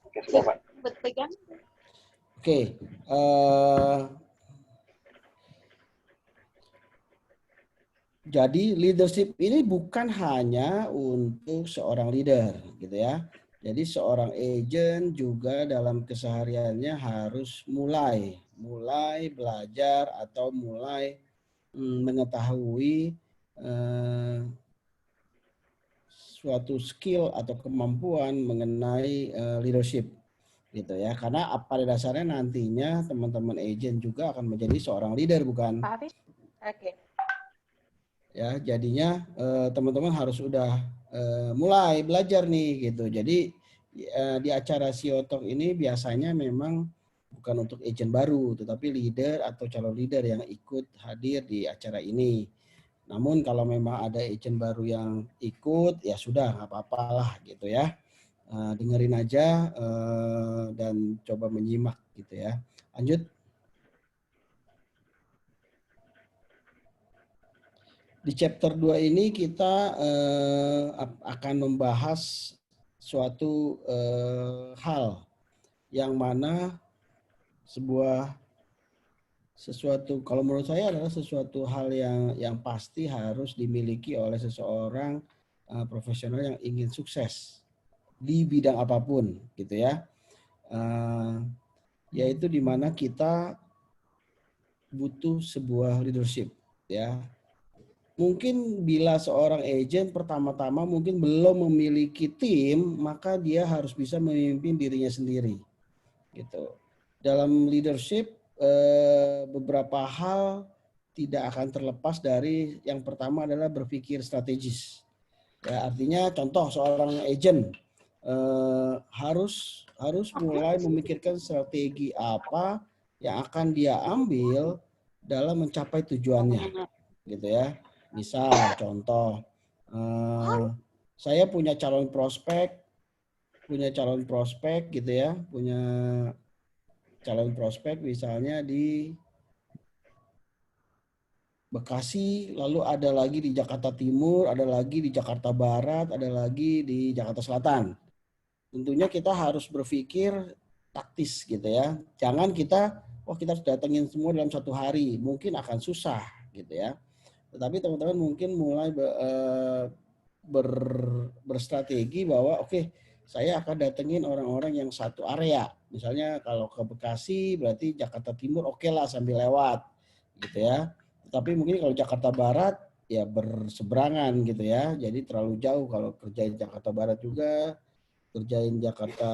Oke, sudah Pak. Berpegang. Oke. Jadi leadership ini bukan hanya untuk seorang leader, gitu ya. Jadi seorang agent juga dalam kesehariannya harus mulai belajar atau mulai mengetahui suatu skill atau kemampuan mengenai leadership, gitu ya. Karena pada dasarnya nantinya teman-teman agent juga akan menjadi seorang leader, bukan? Pak Hafiz? Oke. Ya, jadinya teman-teman harus udah mulai belajar nih gitu. Jadi di acara CEO Talk ini biasanya memang bukan untuk agent baru, tetapi leader atau calon leader yang ikut hadir di acara ini. Namun kalau memang ada agent baru yang ikut, ya sudah nggak apa-apalah gitu ya. Dengerin aja dan coba menyimak gitu ya. Lanjut. Di chapter 2 ini kita akan membahas suatu hal yang mana sesuatu kalau menurut saya adalah sesuatu hal yang pasti harus dimiliki oleh seseorang profesional yang ingin sukses di bidang apapun gitu ya. Yaitu di mana kita butuh sebuah leadership ya. Mungkin bila seorang agent pertama-tama mungkin belum memiliki tim, maka dia harus bisa memimpin dirinya sendiri. Gitu. Dalam leadership beberapa hal tidak akan terlepas dari yang pertama adalah berpikir strategis. Ya, artinya contoh seorang agent harus mulai memikirkan strategi apa yang akan dia ambil dalam mencapai tujuannya, gitu ya. Misal contoh, saya punya calon prospek gitu ya, punya calon prospek misalnya di Bekasi, lalu ada lagi di Jakarta Timur, ada lagi di Jakarta Barat, ada lagi di Jakarta Selatan. Tentunya kita harus berpikir taktis gitu ya. Jangan kita harus datengin semua dalam satu hari, mungkin akan susah gitu ya. Tetapi teman-teman mungkin mulai berstrategi bahwa saya akan datengin orang-orang yang satu area. Misalnya kalau ke Bekasi berarti Jakarta Timur lah sambil lewat gitu ya. Tapi mungkin kalau Jakarta Barat ya berseberangan gitu ya. Jadi terlalu jauh kalau kerjain Jakarta Barat juga, kerjain Jakarta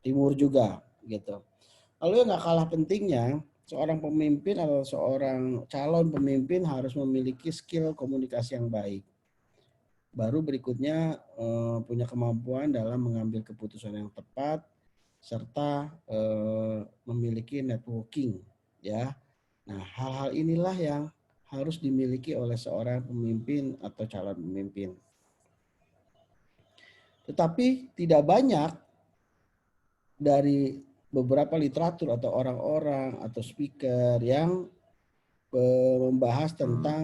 Timur juga gitu. Lalu yang nggak kalah pentingnya, seorang pemimpin atau seorang calon pemimpin harus memiliki skill komunikasi yang baik. Baru berikutnya punya kemampuan dalam mengambil keputusan yang tepat serta memiliki networking ya. Nah, hal-hal inilah yang harus dimiliki oleh seorang pemimpin atau calon pemimpin. Tetapi tidak banyak dari beberapa literatur atau orang-orang atau speaker yang membahas tentang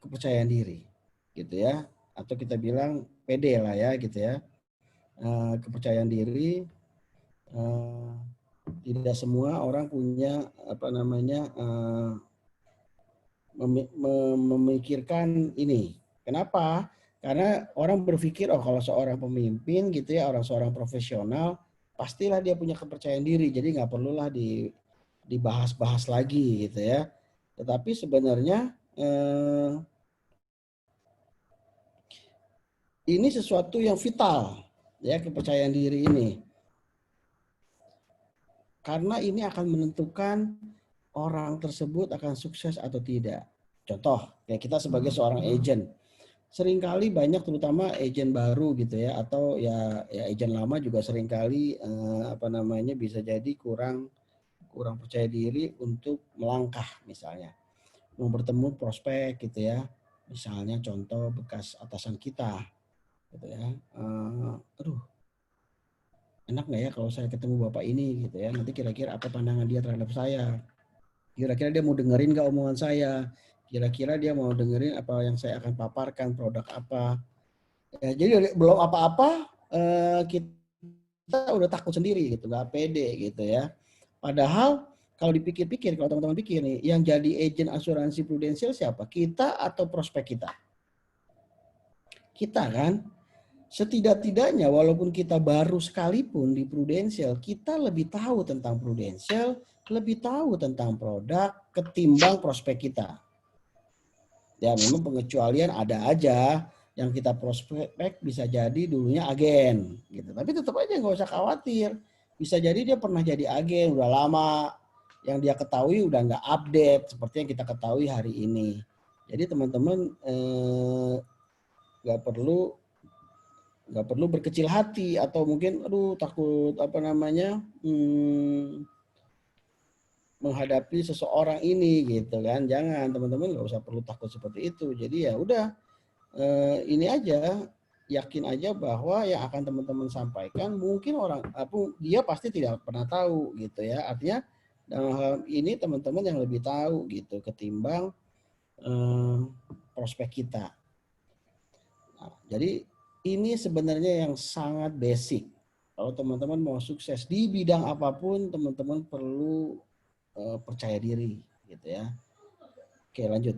kepercayaan diri gitu ya, atau kita bilang PD lah ya gitu ya. Kepercayaan diri tidak semua orang punya memikirkan ini. Kenapa? Karena orang berpikir kalau seorang pemimpin gitu ya, seorang profesional pastilah dia punya kepercayaan diri, jadi nggak perlulah dibahas-bahas lagi gitu ya. Tetapi sebenarnya ini sesuatu yang vital ya, kepercayaan diri ini. Karena ini akan menentukan orang tersebut akan sukses atau tidak. Contoh, kayak kita sebagai seorang agent, seringkali banyak terutama agent baru gitu ya, atau ya agent lama juga seringkali bisa jadi kurang percaya diri untuk melangkah misalnya. Mau bertemu prospek gitu ya, misalnya contoh bekas atasan kita gitu ya. Aduh, enak nggak ya kalau saya ketemu bapak ini gitu ya, nanti kira-kira apa pandangan dia terhadap saya, kira-kira dia mau dengerin nggak omongan saya, kira-kira dia mau dengerin apa yang saya akan paparkan, produk apa ya. Jadi belum apa-apa kita kita udah takut sendiri gitu, nggak pede gitu ya. Padahal kalau dipikir-pikir, kalau teman-teman pikir nih, yang jadi agen asuransi prudensial siapa? Kita atau prospek kita? Kita kan? Setidak-tidaknya walaupun kita baru sekalipun di prudensial, kita lebih tahu tentang prudensial, lebih tahu tentang produk ketimbang prospek kita. Ya memang pengecualian ada aja, yang kita prospek bisa jadi dulunya agen gitu. Tapi tetap aja nggak usah khawatir. Bisa jadi dia pernah jadi agen udah lama, yang dia ketahui udah nggak update seperti yang kita ketahui hari ini. Jadi teman-teman nggak perlu berkecil hati atau mungkin aduh takut menghadapi seseorang ini gitu kan. Jangan, teman-teman nggak usah perlu takut seperti itu. Jadi ya udah ini aja, yakin aja bahwa yang akan teman-teman sampaikan mungkin dia pasti tidak pernah tahu gitu ya. Artinya dalam hal ini teman-teman yang lebih tahu gitu ketimbang prospek kita. Nah, jadi ini sebenarnya yang sangat basic. Kalau teman-teman mau sukses di bidang apapun, teman-teman perlu percaya diri gitu ya. Oke, lanjut.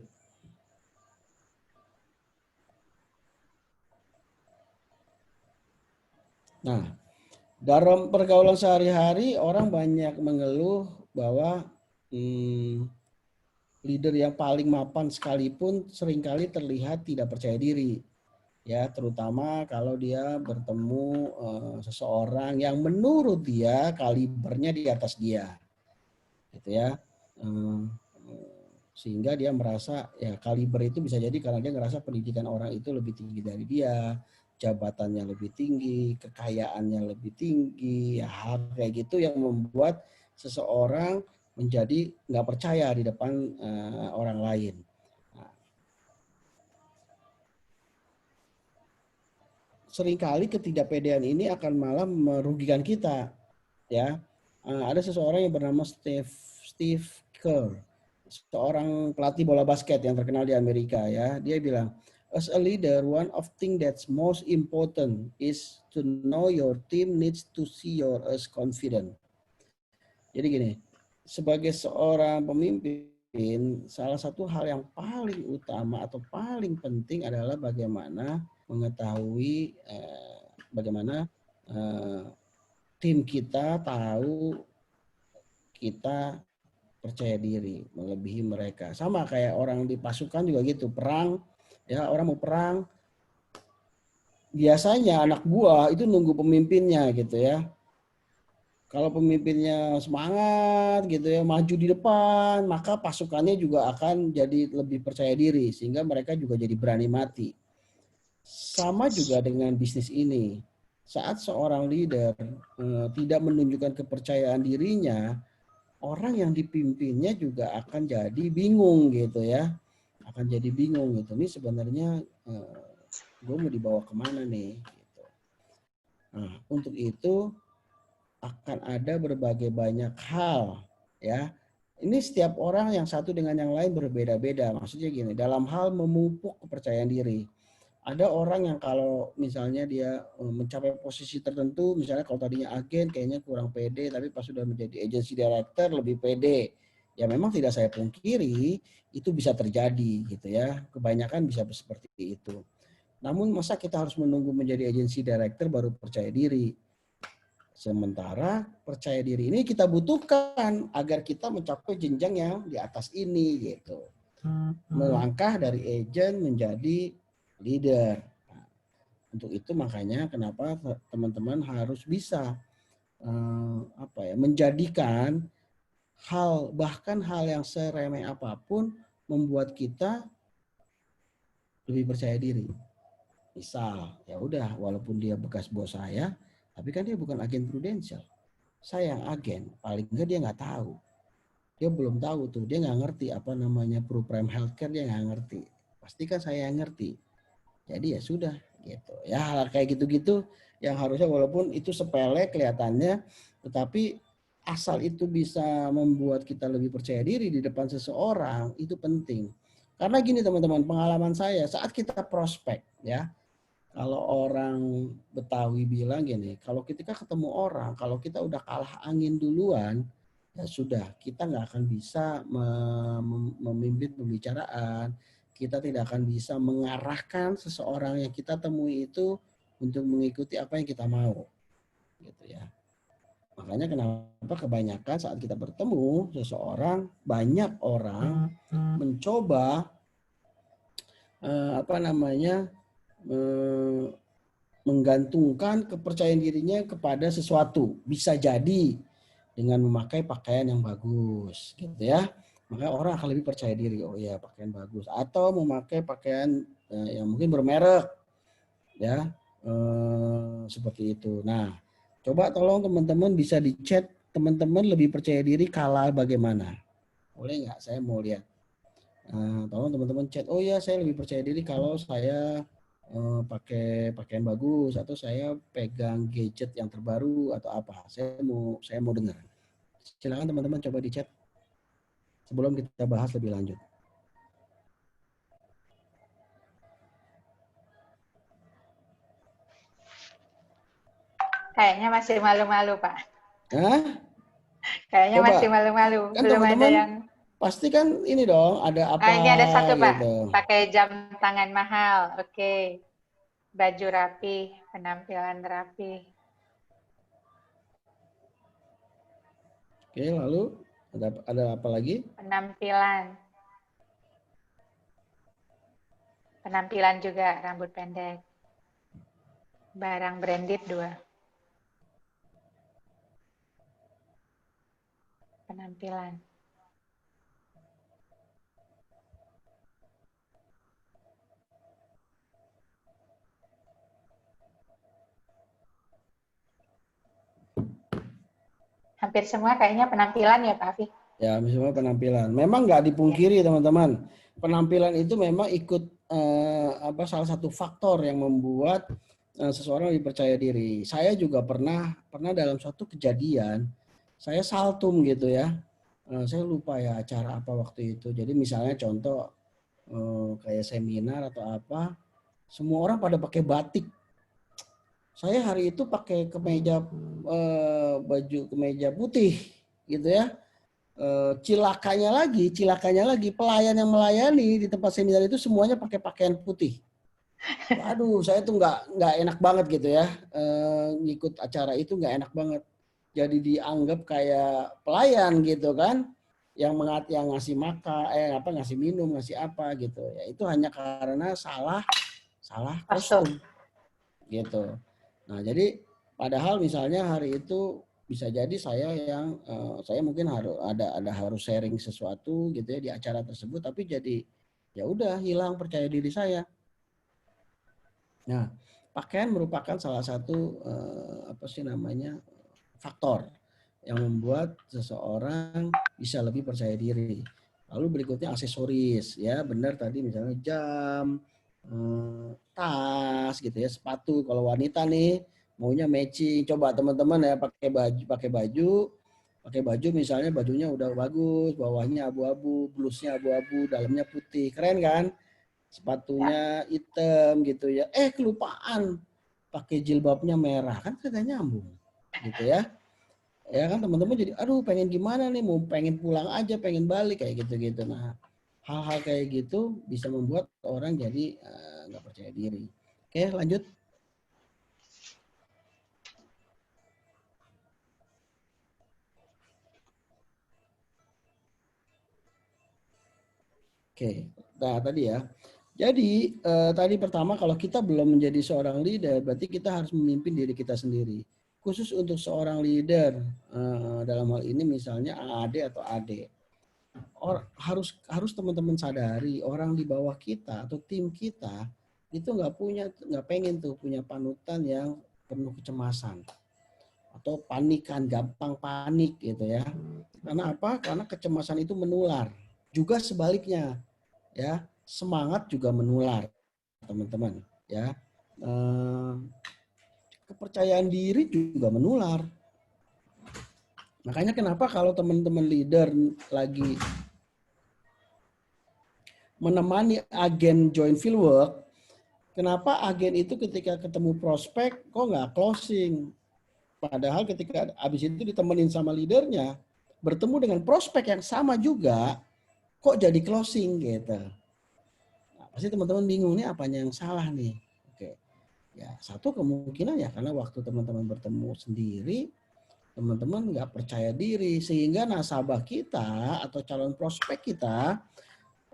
Nah, dalam pergaulan sehari-hari orang banyak mengeluh bahwa leader yang paling mapan sekalipun seringkali terlihat tidak percaya diri. Ya, terutama kalau dia bertemu seseorang yang menurut dia kalibernya di atas dia. Gitu ya. Sehingga dia merasa ya kaliber itu bisa jadi karena dia ngerasa pendidikan orang itu lebih tinggi dari dia, jabatannya lebih tinggi, kekayaannya lebih tinggi, ya hal kayak gitu yang membuat seseorang menjadi nggak percaya di depan orang lain. Nah, seringkali ketidakpedean ini akan malah merugikan kita, ya. Ada seseorang yang bernama Steve Kerr, seorang pelatih bola basket yang terkenal di Amerika ya. Dia bilang, as a leader, one of thing that's most important is to know your team needs to see you as confident. Jadi gini, sebagai seorang pemimpin, salah satu hal yang paling utama atau paling penting adalah bagaimana mengetahui bagaimana tim kita tahu kita percaya diri melebihi mereka. Sama kayak orang di pasukan juga gitu, perang ya, orang mau perang biasanya anak buah itu nunggu pemimpinnya gitu ya. Kalau pemimpinnya semangat gitu ya, maju di depan, maka pasukannya juga akan jadi lebih percaya diri sehingga mereka juga jadi berani mati. Sama juga dengan bisnis ini. Saat seorang leader tidak menunjukkan kepercayaan dirinya, orang yang dipimpinnya juga akan jadi bingung gitu ya. Akan jadi bingung gitu. Ini sebenarnya gue mau dibawa kemana nih? Gitu. Nah, untuk itu akan ada berbagai banyak hal ya. Ini setiap orang yang satu dengan yang lain berbeda-beda. Maksudnya gini, dalam hal memupuk kepercayaan diri. Ada orang yang kalau misalnya dia mencapai posisi tertentu, misalnya kalau tadinya agen kayaknya kurang pede, tapi pas sudah menjadi agency director lebih pede. Ya memang tidak saya pungkiri itu bisa terjadi gitu ya. Kebanyakan bisa seperti itu. Namun masa kita harus menunggu menjadi agency director baru percaya diri? Sementara percaya diri ini kita butuhkan agar kita mencapai jenjang yang di atas ini gitu. Melangkah dari agent menjadi leader. Nah, untuk itu makanya kenapa teman-teman harus bisa menjadikan bahkan hal yang seremeh apapun membuat kita lebih percaya diri. Misal, ya udah walaupun dia bekas bos saya, tapi kan dia bukan agen prudensial. Saya yang agen, paling enggak dia nggak tahu. Dia belum tahu tuh, dia nggak ngerti apa namanya ProPrime Healthcare, dia nggak ngerti. Pastikan saya yang ngerti. Jadi ya sudah gitu. Ya hal kayak gitu-gitu yang harusnya walaupun itu sepele kelihatannya, tetapi asal itu bisa membuat kita lebih percaya diri di depan seseorang, itu penting. Karena gini teman-teman, pengalaman saya saat kita prospek ya, Kalau orang Betawi bilang gini, kalau ketika ketemu orang, kalau kita udah kalah angin duluan, ya sudah, kita nggak akan bisa memimpin pembicaraan, kita tidak akan bisa mengarahkan seseorang yang kita temui itu untuk mengikuti apa yang kita mau, gitu ya. Makanya kenapa kebanyakan saat kita bertemu seseorang, banyak orang mencoba apa namanya menggantungkan kepercayaan dirinya kepada sesuatu. Bisa jadi dengan memakai pakaian yang bagus, gitu ya. Maka orang akan lebih percaya diri. Oh ya, pakaian bagus. Atau memakai pakaian yang mungkin bermerek, ya, seperti itu. Nah, coba tolong teman-teman bisa di-chat, teman-teman lebih percaya diri kala bagaimana? Boleh nggak? Saya mau lihat. Tolong teman-teman chat. Oh ya, saya lebih percaya diri kalau saya pakai pakaian bagus atau saya pegang gadget yang terbaru atau apa. Saya mau dengar. Silakan teman-teman coba di chat sebelum kita bahas lebih lanjut. Kayaknya masih malu-malu, Pak. Nah, Kayaknya coba masih malu-malu. kan Belum ada teman-teman yang... pasti kan ini dong ada Ah, apa ini ada satu, Pak. gitu. Pakai jam tangan mahal. Oke. Baju rapi, penampilan rapi. Oke, lalu ada apa lagi? Penampilan. Penampilan juga, rambut pendek. Barang branded 2. Penampilan. Hampir semua kayaknya penampilan ya, Pak Afi. Ya, misalnya penampilan. Memang nggak dipungkiri teman-teman, penampilan itu memang ikut salah satu faktor yang membuat seseorang lebih percaya diri. Saya juga pernah dalam suatu kejadian, saya saltum gitu ya. Saya lupa ya acara apa waktu itu. Jadi misalnya contoh kayak seminar atau apa, semua orang pada pakai batik. Saya hari itu pakai baju kemeja putih gitu ya. Cilakanya lagi pelayan yang melayani di tempat seminar itu semuanya pakai pakaian putih. Waduh, saya tuh nggak enak banget gitu ya, ngikut acara itu nggak enak banget. Jadi dianggap kayak pelayan gitu kan, yang ngasih makan, ngasih minum, ngasih apa gitu. Ya itu hanya karena salah Kostum. kostum gitu. Nah, jadi padahal misalnya hari itu bisa jadi saya mungkin harus sharing sesuatu gitu ya di acara tersebut, tapi jadi ya udah hilang percaya diri saya. Nah, pakaian merupakan salah satu faktor yang membuat seseorang bisa lebih percaya diri. Lalu berikutnya aksesoris, ya benar tadi misalnya jam, tas gitu ya, sepatu. Kalau wanita nih maunya matching. Coba teman-teman ya pakai baju misalnya bajunya udah bagus, bawahnya abu-abu, blusnya abu-abu, dalamnya putih, keren kan? Sepatunya hitam gitu ya. Kelupaan pakai jilbabnya merah, kan kagak nyambung gitu ya. Ya kan teman-teman jadi aduh pengen gimana nih, mau pengen pulang aja, pengen balik kayak gitu-gitu. Nah, hal-hal kayak gitu bisa membuat orang jadi nggak percaya diri. Oke, lanjut. Oke, nah tadi ya. Jadi tadi pertama kalau kita belum menjadi seorang leader, berarti kita harus memimpin diri kita sendiri. Khusus untuk seorang leader dalam hal ini misalnya AAD atau AD, harus teman-teman sadari orang di bawah kita atau tim kita itu nggak pengen tuh punya panutan yang penuh kecemasan atau panikan, gampang panik gitu ya. Karena apa? Karena kecemasan itu menular. Juga sebaliknya, ya semangat juga menular, teman-teman. Ya, kepercayaan diri juga menular. Makanya kenapa kalau teman-teman leader lagi menemani agen join field work, Kenapa agen itu ketika ketemu prospek kok nggak closing? Padahal ketika habis itu ditemenin sama leadernya, bertemu dengan prospek yang sama juga, kok jadi closing gitu. Nah, pasti teman-teman bingung nih apanya yang salah nih. Oke, ya satu kemungkinan ya karena waktu teman-teman bertemu sendiri, teman-teman nggak percaya diri sehingga nasabah kita atau calon prospek kita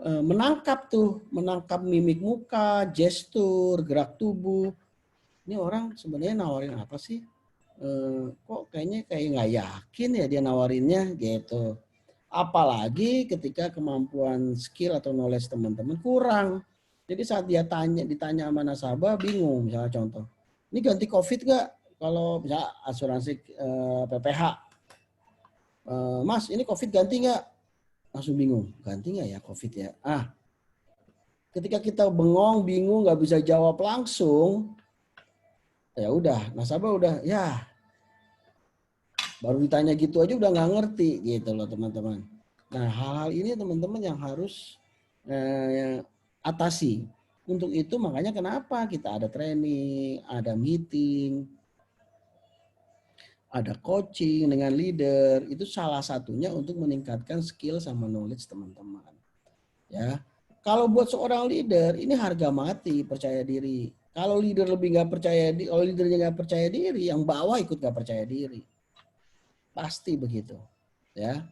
menangkap mimik muka, gestur, gerak tubuh. Ini orang sebenarnya nawarin apa sih? Kok kayaknya kayak nggak yakin ya dia nawarinnya gitu. Apalagi ketika kemampuan skill atau knowledge teman-teman kurang. Jadi saat ditanya sama nasabah bingung, misalnya contoh, ini ganti COVID nggak? Kalau bisa asuransi PPH, Mas ini COVID ganti nggak? Langsung bingung, ganti nggak ya COVID ya? Ketika kita bengong, bingung, nggak bisa jawab langsung, ya udah, nasabah udah, ya baru ditanya gitu aja udah nggak ngerti gitu loh teman-teman. Nah hal-hal ini teman-teman yang harus atasi. Untuk itu makanya kenapa kita ada training, ada meeting, ada coaching dengan leader, itu salah satunya untuk meningkatkan skill sama knowledge teman-teman. Ya, kalau buat seorang leader ini harga mati percaya diri. Kalau leader lebih nggak percaya diri, kalau leadernya nggak percaya diri, yang bawah ikut nggak percaya diri, pasti begitu. Ya,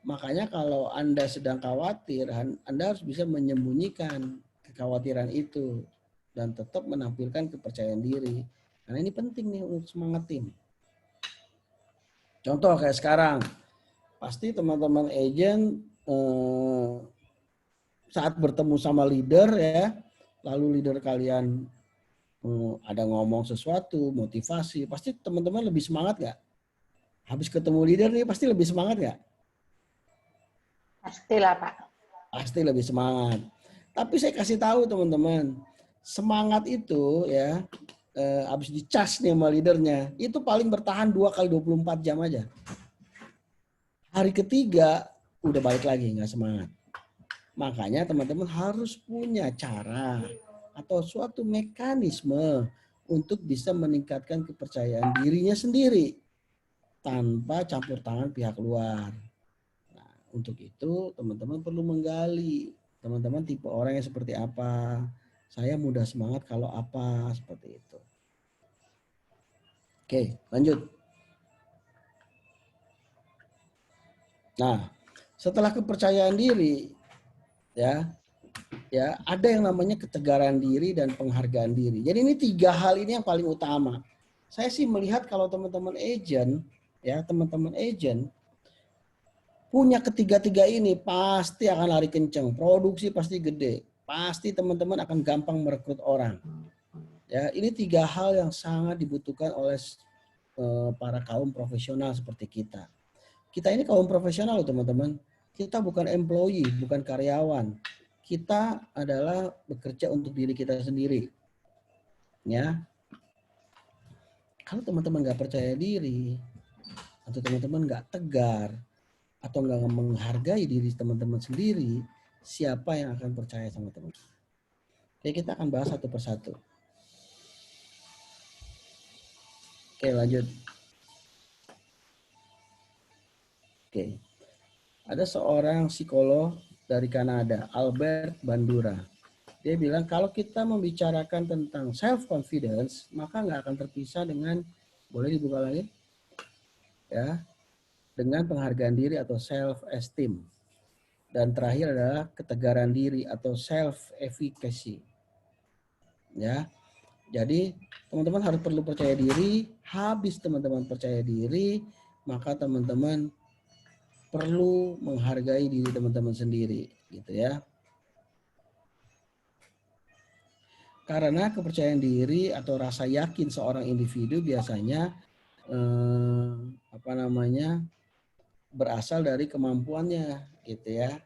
makanya kalau Anda sedang khawatir, Anda harus bisa menyembunyikan kekhawatiran itu dan tetap menampilkan kepercayaan diri. Karena ini penting nih untuk semangat tim. Contoh kayak sekarang, pasti teman-teman agent saat bertemu sama leader ya, lalu leader kalian ada ngomong sesuatu, motivasi, pasti teman-teman lebih semangat gak? Habis ketemu leader nih pasti lebih semangat gak? Pastilah Pak. Pasti lebih semangat. Tapi saya kasih tahu teman-teman, semangat itu ya, habis dicas nih sama leadernya, itu paling bertahan 2 kali 24 jam aja. Hari ketiga udah balik lagi nggak semangat. Makanya teman-teman harus punya cara atau suatu mekanisme untuk bisa meningkatkan kepercayaan dirinya sendiri tanpa campur tangan pihak luar. Nah, untuk itu teman-teman perlu menggali teman-teman tipe orang yang seperti apa. Saya mudah semangat kalau apa seperti itu. Oke, lanjut. Nah, setelah kepercayaan diri ya ada yang namanya ketegaran diri dan penghargaan diri. Jadi ini 3 hal ini yang paling utama. Saya sih melihat kalau teman-teman agent punya ketiga-tiga ini pasti akan lari kenceng, produksi pasti gede, pasti teman-teman akan gampang merekrut orang. Ya, ini 3 hal yang sangat dibutuhkan oleh para kaum profesional seperti kita. Kita ini kaum profesional loh teman-teman. Kita bukan employee, bukan karyawan. Kita adalah bekerja untuk diri kita sendiri. Ya, kalau teman-teman nggak percaya diri, atau teman-teman nggak tegar, atau nggak menghargai diri teman-teman sendiri, siapa yang akan percaya sama teman-teman? Oke, kita akan bahas satu persatu. Oke, lanjut. Oke, ada seorang psikolog dari Kanada, Albert Bandura. Dia bilang kalau kita membicarakan tentang self confidence, maka nggak akan terpisah dengan, boleh dibuka lagi, ya, dengan penghargaan diri atau self esteem. Dan terakhir adalah ketegaran diri atau self efficacy. Ya, jadi teman-teman harus perlu percaya diri. Habis teman-teman percaya diri, maka teman-teman perlu menghargai diri teman-teman sendiri, gitu ya. Karena kepercayaan diri atau rasa yakin seorang individu biasanya berasal dari kemampuannya, gitu ya.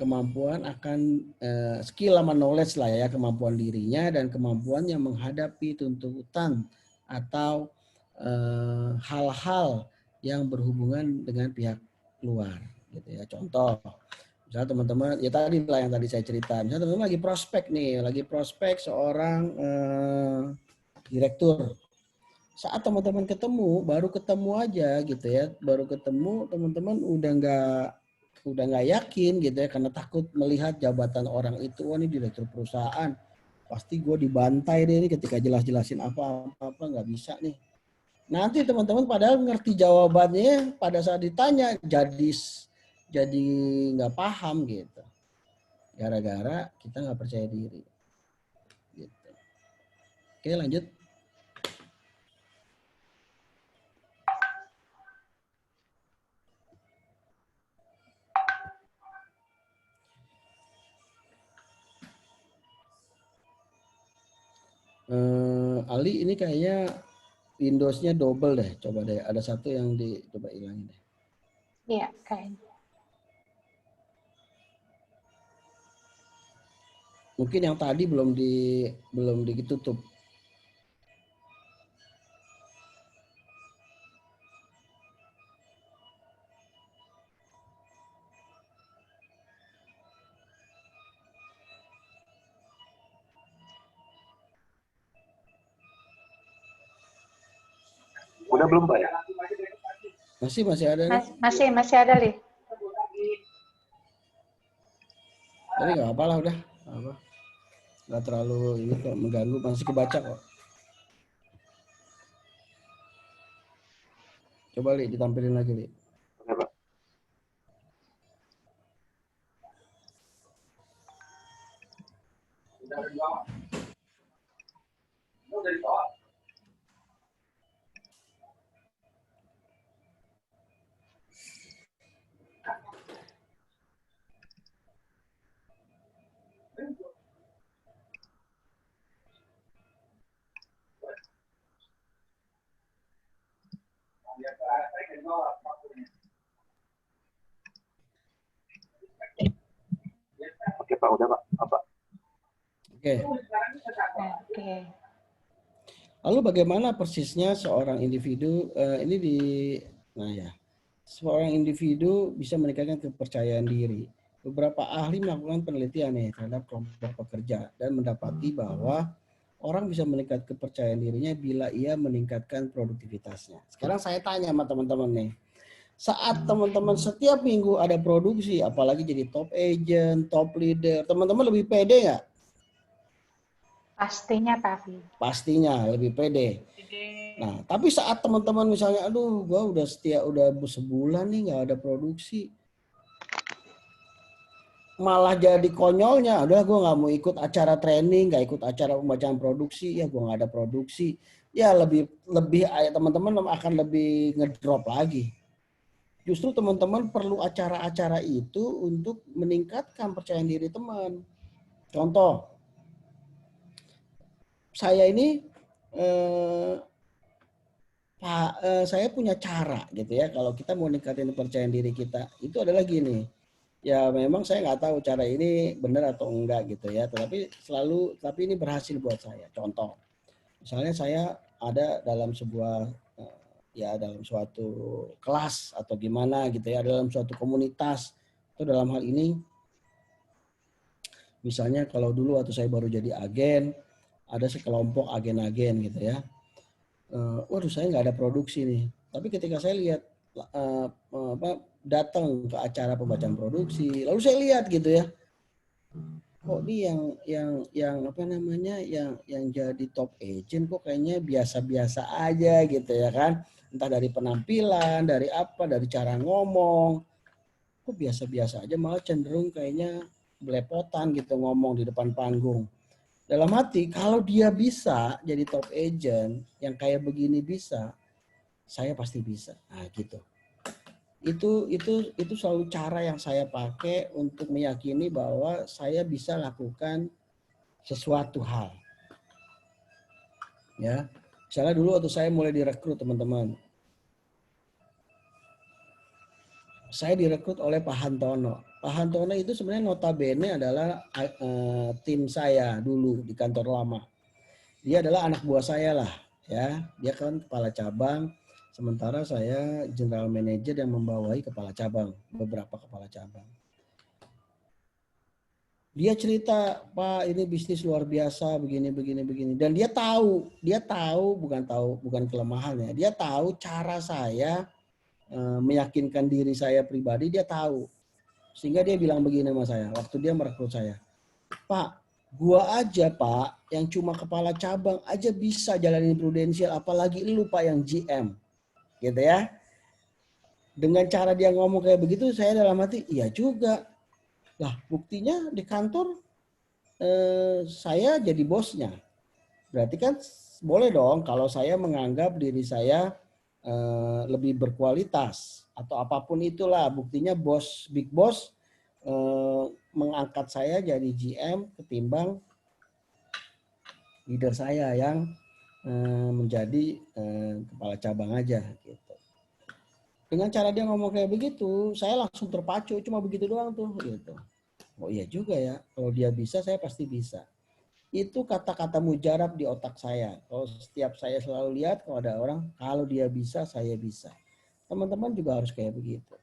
Kemampuan akan skill sama knowledge lah ya, kemampuan dirinya dan kemampuannya menghadapi tuntutan atau hal-hal yang berhubungan dengan pihak luar, gitu ya. Contoh, Misalnya teman-teman, ya tadi lah yang tadi saya cerita. Misalnya teman-teman lagi prospek nih, lagi prospek seorang direktur. Saat teman-teman ketemu, baru ketemu aja gitu ya, baru ketemu teman-teman udah nggak yakin gitu ya, karena takut melihat jabatan orang itu. Wah, ini direktur perusahaan, pasti gue dibantai deh ini ketika jelas-jelasin apa-apa nggak bisa nih. Nanti teman-teman padahal ngerti jawabannya, pada saat ditanya jadi nggak paham gitu, gara-gara kita nggak percaya diri. Gitu. Oke, lanjut. Ali ini kayaknya Windows-nya double deh. Coba deh, ada satu yang coba hilangin deh. Iya, kayaknya. Mungkin yang tadi belum ditutup. Udah belum Pak ya? Masih ada nih. Masih ada, Li. Tapi nggak apa lah udah. Apa? Nggak terlalu ini kok mengganggu, masih kebaca kok. Coba Li, ditampilin lagi Li. Oke Pak. Oke Pak, udah Pak. Apa? Oke. Oke. Lalu bagaimana persisnya seorang individu nah ya, seorang individu bisa meningkatkan kepercayaan diri. Beberapa ahli melakukan penelitian nih terhadap kelompok pekerja dan mendapati bahwa orang bisa meningkatkan kepercayaan dirinya bila ia meningkatkan produktivitasnya. Sekarang saya tanya sama teman-teman nih, saat teman-teman setiap minggu ada produksi, apalagi jadi top agent, top leader, teman-teman lebih pede nggak? Pastinya, Pak Fi. Pastinya lebih pede. Nah, tapi saat teman-teman misalnya, aduh, gua udah sebulan nih nggak ada produksi, malah jadi konyolnya, udah gue nggak mau ikut acara training, nggak ikut acara pembacaan produksi, ya gue nggak ada produksi, ya lebih teman-teman akan lebih ngedrop lagi. Justru teman-teman perlu acara-acara itu untuk meningkatkan percaya diri teman. Contoh, saya ini saya punya cara gitu ya, kalau kita mau meningkatkan kepercayaan diri kita, itu adalah gini. Ya memang saya nggak tahu cara ini benar atau enggak gitu ya, tapi ini berhasil buat saya. Contoh, misalnya saya ada dalam dalam suatu kelas atau gimana gitu ya, dalam suatu komunitas, atau dalam hal ini misalnya kalau dulu waktu saya baru jadi agen, ada sekelompok agen-agen gitu ya. Waduh, saya nggak ada produksi nih. Tapi ketika saya lihat datang ke acara pembacaan produksi, lalu saya lihat gitu ya, kok ini yang apa namanya, yang jadi top agent kok kayaknya biasa-biasa aja gitu ya kan, entah dari penampilan, dari apa, dari cara ngomong, kok biasa-biasa aja, malah cenderung kayaknya belepotan gitu ngomong di depan panggung. Dalam hati, kalau dia bisa jadi top agent yang kayak begini bisa, saya pasti bisa. Nah, gitu. Itu selalu cara yang saya pakai untuk meyakini bahwa saya bisa lakukan sesuatu hal. Ya. Misalnya dulu waktu saya mulai direkrut, teman-teman. Saya direkrut oleh Pak Hantono. Pak Hantono itu sebenarnya notabene adalah tim saya dulu di kantor lama. Dia adalah anak buah saya lah, ya. Dia kan kepala cabang, sementara saya general manager yang membawahi kepala cabang, beberapa kepala cabang. Dia cerita, Pak, ini bisnis luar biasa, begini, begini, begini. Dan dia tahu, bukan kelemahannya. Dia tahu cara saya meyakinkan diri saya pribadi, dia tahu. Sehingga dia bilang begini sama saya, waktu dia merekrut saya. Pak, gua aja, Pak, yang cuma kepala cabang aja bisa jalanin prudensial, apalagi lu, Pak, yang GM. Gitu ya. Dengan cara dia ngomong kayak begitu, saya dalam hati, iya juga. Lah, buktinya di kantor saya jadi bosnya. Berarti kan boleh dong kalau saya menganggap diri saya lebih berkualitas atau apapun itulah. Buktinya big boss mengangkat saya jadi GM ketimbang leader saya yang menjadi kepala cabang aja gitu. Dengan cara dia ngomong kayak begitu, saya langsung terpacu, cuma begitu doang tuh gitu. Oh iya juga ya, kalau dia bisa saya pasti bisa. Itu kata-kata mujarab di otak saya. Kalau setiap saya selalu lihat kalau ada orang, kalau dia bisa, saya bisa. Teman-teman juga harus kayak begitu.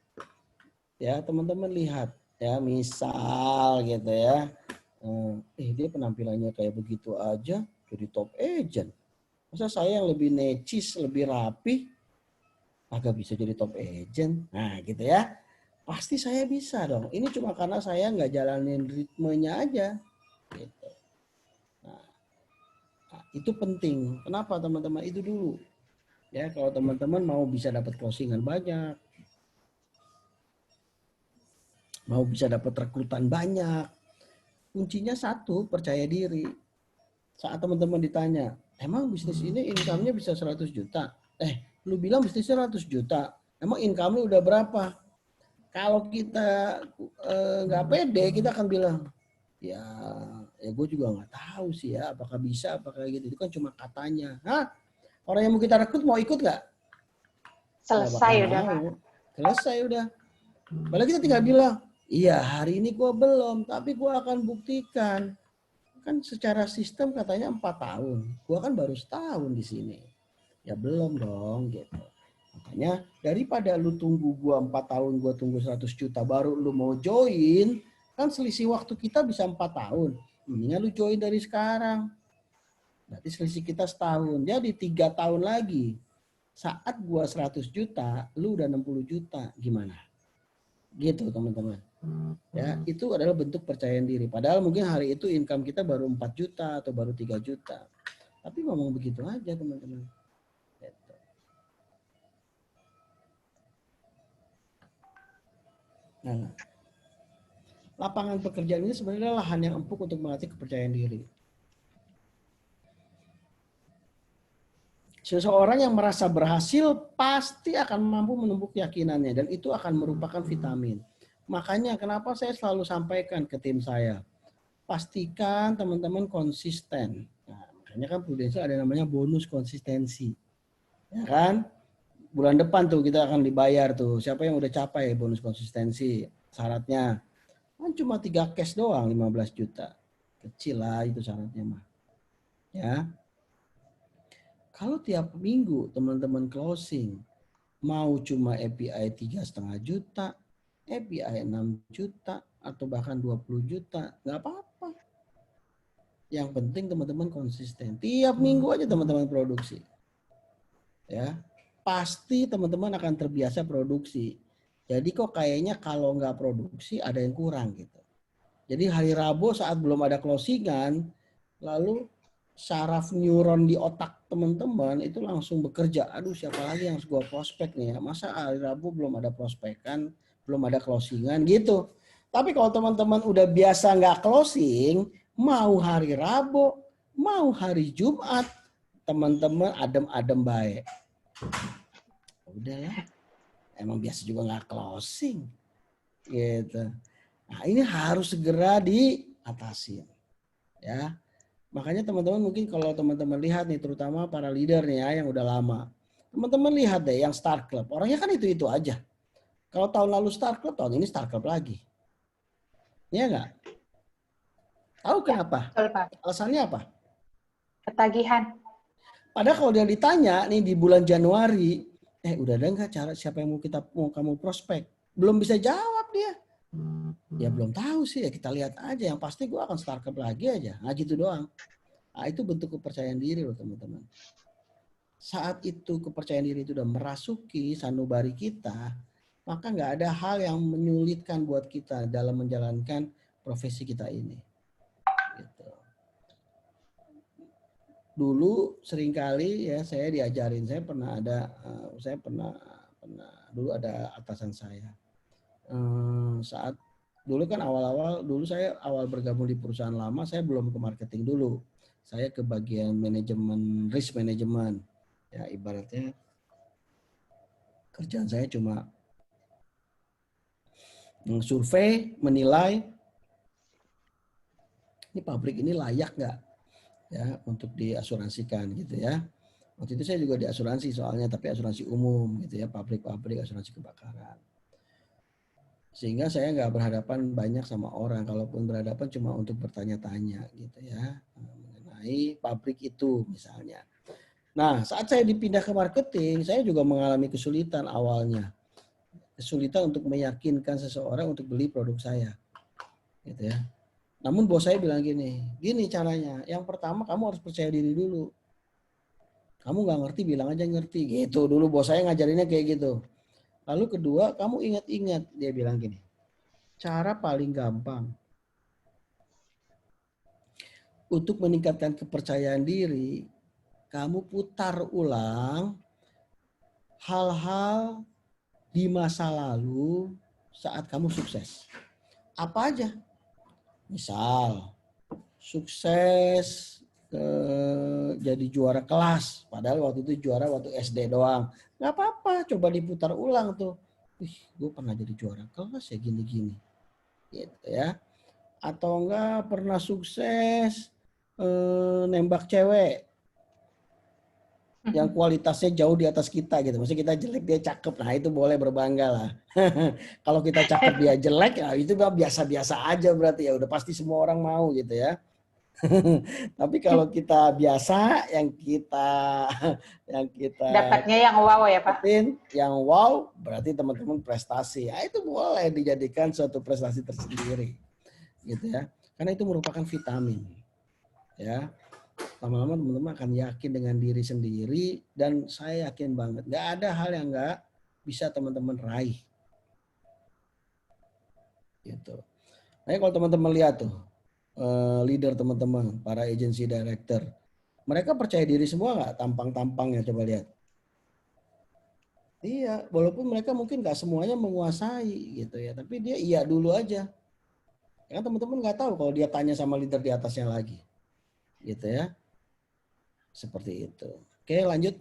Ya, teman-teman lihat ya, misal gitu ya. Dia penampilannya kayak begitu aja jadi top agent. Masa saya yang lebih necis, lebih rapi agak bisa jadi top agent. Nah, gitu ya. Pasti saya bisa dong. Ini cuma karena saya nggak jalanin ritmenya aja. Gitu. Nah, itu penting. Kenapa teman-teman? Itu dulu. Ya, kalau teman-teman mau bisa dapat closingan banyak, mau bisa dapat rekrutan banyak, kuncinya satu, percaya diri. Saat teman-teman ditanya, emang bisnis ini income-nya bisa 100 juta? Lu bilang bisnisnya 100 juta. Emang income-nya udah berapa? Kalau kita nggak pede, kita akan bilang, ya gue juga nggak tahu sih ya, apakah bisa, apakah gitu. Itu kan cuma katanya. Hah? Orang yang mau kita rekrut mau ikut nggak? Selesai udah, Pak. Selesai udah. Padahal kita tinggal bilang, iya hari ini gue belum, tapi gue akan buktikan. Kan secara sistem katanya 4 tahun. Gue kan baru setahun di sini. Ya belum dong gitu. Makanya daripada lu tunggu gua 4 tahun, gua tunggu 100 juta baru lu mau join, kan selisih waktu kita bisa 4 tahun. Mendingan lu join dari sekarang. Berarti selisih kita setahun. Jadi 3 tahun lagi. Saat gua 100 juta, lu udah 60 juta. Gimana? Gitu teman-teman. Ya, itu adalah bentuk percayaan diri. Padahal mungkin hari itu income kita baru 4 juta atau baru 3 juta. Tapi ngomong begitu aja teman-teman. Nah, lapangan pekerjaan ini sebenarnya lahan yang empuk untuk melatih kepercayaan diri. Seseorang yang merasa berhasil pasti akan mampu menumbuk keyakinannya dan itu akan merupakan vitamin. Makanya kenapa saya selalu sampaikan ke tim saya, pastikan teman-teman konsisten. Nah, makanya kan Prudential ada namanya bonus konsistensi. Ya kan? Bulan depan tuh kita akan dibayar tuh. Siapa yang udah capai bonus konsistensi? Syaratnya kan cuma 3 cash doang 15 juta. Kecil lah itu syaratnya mah. Ya. Kalau tiap minggu teman-teman closing mau cuma API 3,5 juta, API 6 juta atau bahkan 20 juta, nggak apa-apa. Yang penting teman-teman konsisten. Tiap minggu aja teman-teman produksi. Ya. Pasti teman-teman akan terbiasa produksi. Jadi kok kayaknya kalau nggak produksi ada yang kurang gitu. Jadi hari Rabu saat belum ada closingan, lalu saraf neuron di otak teman-teman itu langsung bekerja. Aduh siapa lagi yang harus gue prospek nih ya. Masa hari Rabu belum ada prospekan, belum ada closingan gitu. Tapi kalau teman-teman udah biasa nggak closing, mau hari Rabu, mau hari Jumat, teman-teman adem-adem baik. Udahlah, emang biasa juga nggak closing, gitu. Nah ini harus segera diatasi, ya. Makanya teman-teman mungkin kalau teman-teman lihat nih, terutama para leader nih ya yang udah lama, teman-teman lihat deh yang Star Club, orangnya kan itu aja. Kalau tahun lalu Star Club, tahun ini Star Club lagi, ya nggak? Tahu kenapa? Betul, Pak. Alasannya apa? Ketagihan. Padahal kalau dia ditanya nih di bulan Januari, udah ada nggak cara siapa yang mau kamu prospek? Belum bisa jawab dia. Ya belum tahu sih, ya kita lihat aja. Yang pasti gue akan startup lagi aja. Nah gitu doang. Nah, itu bentuk kepercayaan diri loh teman-teman. Saat itu kepercayaan diri itu udah merasuki sanubari kita, maka nggak ada hal yang menyulitkan buat kita dalam menjalankan profesi kita ini. Gitu. Dulu seringkali ya saya diajarin, saya pernah dulu ada atasan saya. Saat dulu kan dulu saya awal bergabung di perusahaan lama, saya belum ke marketing dulu. Saya ke bagian manajemen, risk management. Ya ibaratnya kerjaan saya cuma survei, menilai ini pabrik ini layak nggak ya untuk diasuransikan gitu ya. Waktu itu saya juga di asuransi soalnya, tapi asuransi umum gitu ya, pabrik-pabrik asuransi kebakaran. Sehingga saya nggak berhadapan banyak sama orang, kalaupun berhadapan cuma untuk bertanya-tanya gitu ya mengenai pabrik itu misalnya. Nah saat saya dipindah ke marketing, saya juga mengalami kesulitan awalnya, kesulitan untuk meyakinkan seseorang untuk beli produk saya, gitu ya. Namun bos saya bilang gini caranya. Yang pertama kamu harus percaya diri dulu. Kamu nggak ngerti bilang aja ngerti, gitu. Dulu bos saya ngajarinnya kayak gitu. Lalu kedua, kamu ingat-ingat, dia bilang gini. Cara paling gampang untuk meningkatkan kepercayaan diri, kamu putar ulang hal-hal di masa lalu saat kamu sukses. Apa aja? Misal, sukses jadi juara kelas, padahal waktu itu juara waktu SD doang. Nggak apa-apa, coba diputar ulang tuh. Gue pernah jadi juara kelas ya gini-gini. Gitu ya. Atau enggak pernah sukses nembak cewek yang kualitasnya jauh di atas kita gitu. Maksudnya kita jelek dia cakep. Nah, itu boleh berbangga lah. Kalau kita cakep dia jelek ya itu biasa-biasa aja berarti ya udah pasti semua orang mau gitu ya. Tapi kalau kita biasa yang kita Dapatnya yang wow ya Pak. yang wow berarti teman-teman prestasi. Ya, itu boleh dijadikan suatu prestasi tersendiri. Gitu ya. Karena itu merupakan vitamin. Ya. Lama-lama teman-teman akan yakin dengan diri sendiri dan saya yakin banget nggak ada hal yang nggak bisa teman-teman raih. Gitu. Nah, kalau teman-teman lihat tuh leader teman-teman, para agency director, mereka percaya diri semua nggak tampang-tampangnya coba lihat. Iya, walaupun mereka mungkin nggak semuanya menguasai gitu ya, tapi dia iya dulu aja. Ya kan teman-teman nggak tahu kalau dia tanya sama leader di atasnya lagi, gitu ya. Seperti itu. Oke, lanjut.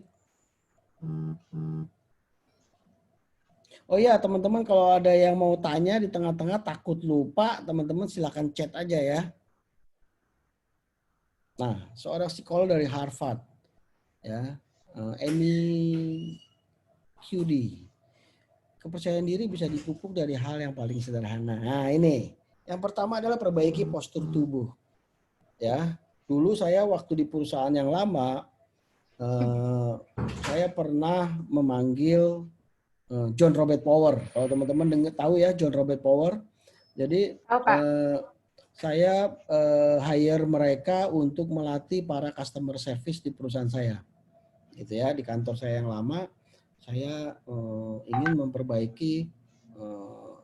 Oh iya, teman-teman kalau ada yang mau tanya di tengah-tengah takut lupa, teman-teman silakan chat aja ya. Nah, seorang psikolog dari Harvard, ya, Amy Cuddy. Kepercayaan diri bisa dipupuk dari hal yang paling sederhana. Nah, ini. Yang pertama adalah perbaiki postur tubuh. Ya, dulu saya waktu di perusahaan yang lama, saya pernah memanggil John Robert Power. Kalau teman-teman tahu ya John Robert Power. Jadi saya hire mereka untuk melatih para customer service di perusahaan saya. Gitu ya, di kantor saya yang lama, saya ingin memperbaiki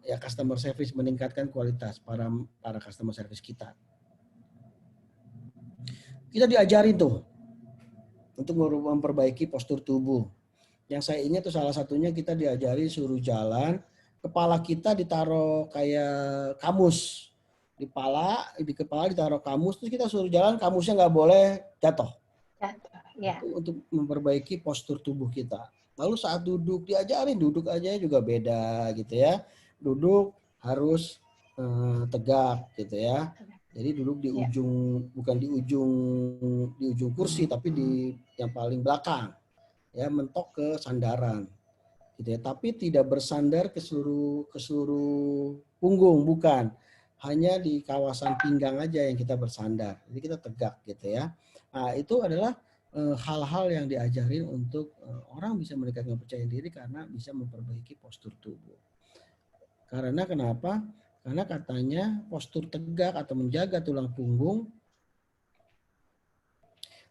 ya customer service, meningkatkan kualitas para customer service kita. Kita diajarin tuh untuk memperbaiki postur tubuh. Yang saya ingat tuh salah satunya kita diajari suruh jalan, kepala kita ditaruh kayak kamus. Di kepala ditaruh kamus, terus kita suruh jalan, kamusnya nggak boleh jatuh. Ya. Untuk memperbaiki postur tubuh kita. Lalu saat duduk diajarin, duduk aja juga beda gitu ya. Duduk harus tegak gitu ya. Jadi duduk di ujung, bukan di ujung kursi, tapi di yang paling belakang. Ya, mentok ke sandaran. Gitu ya. Tapi tidak bersandar ke seluruh punggung, bukan. Hanya di kawasan pinggang aja yang kita bersandar. Jadi kita tegak gitu ya. Nah, itu adalah hal-hal yang diajarin untuk orang bisa meningkatkan kepercayaan diri karena bisa memperbaiki postur tubuh. Karena kenapa? Karena katanya postur tegak atau menjaga tulang punggung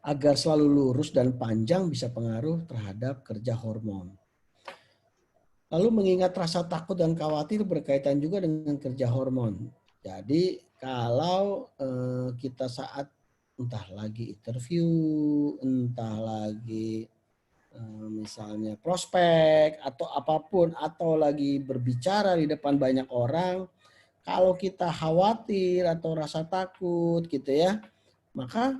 agar selalu lurus dan panjang bisa pengaruh terhadap kerja hormon. Lalu mengingat rasa takut dan khawatir berkaitan juga dengan kerja hormon. Jadi kalau kita saat entah lagi interview, entah lagi misalnya prospek atau apapun, atau lagi berbicara di depan banyak orang, kalau kita khawatir atau rasa takut gitu ya, maka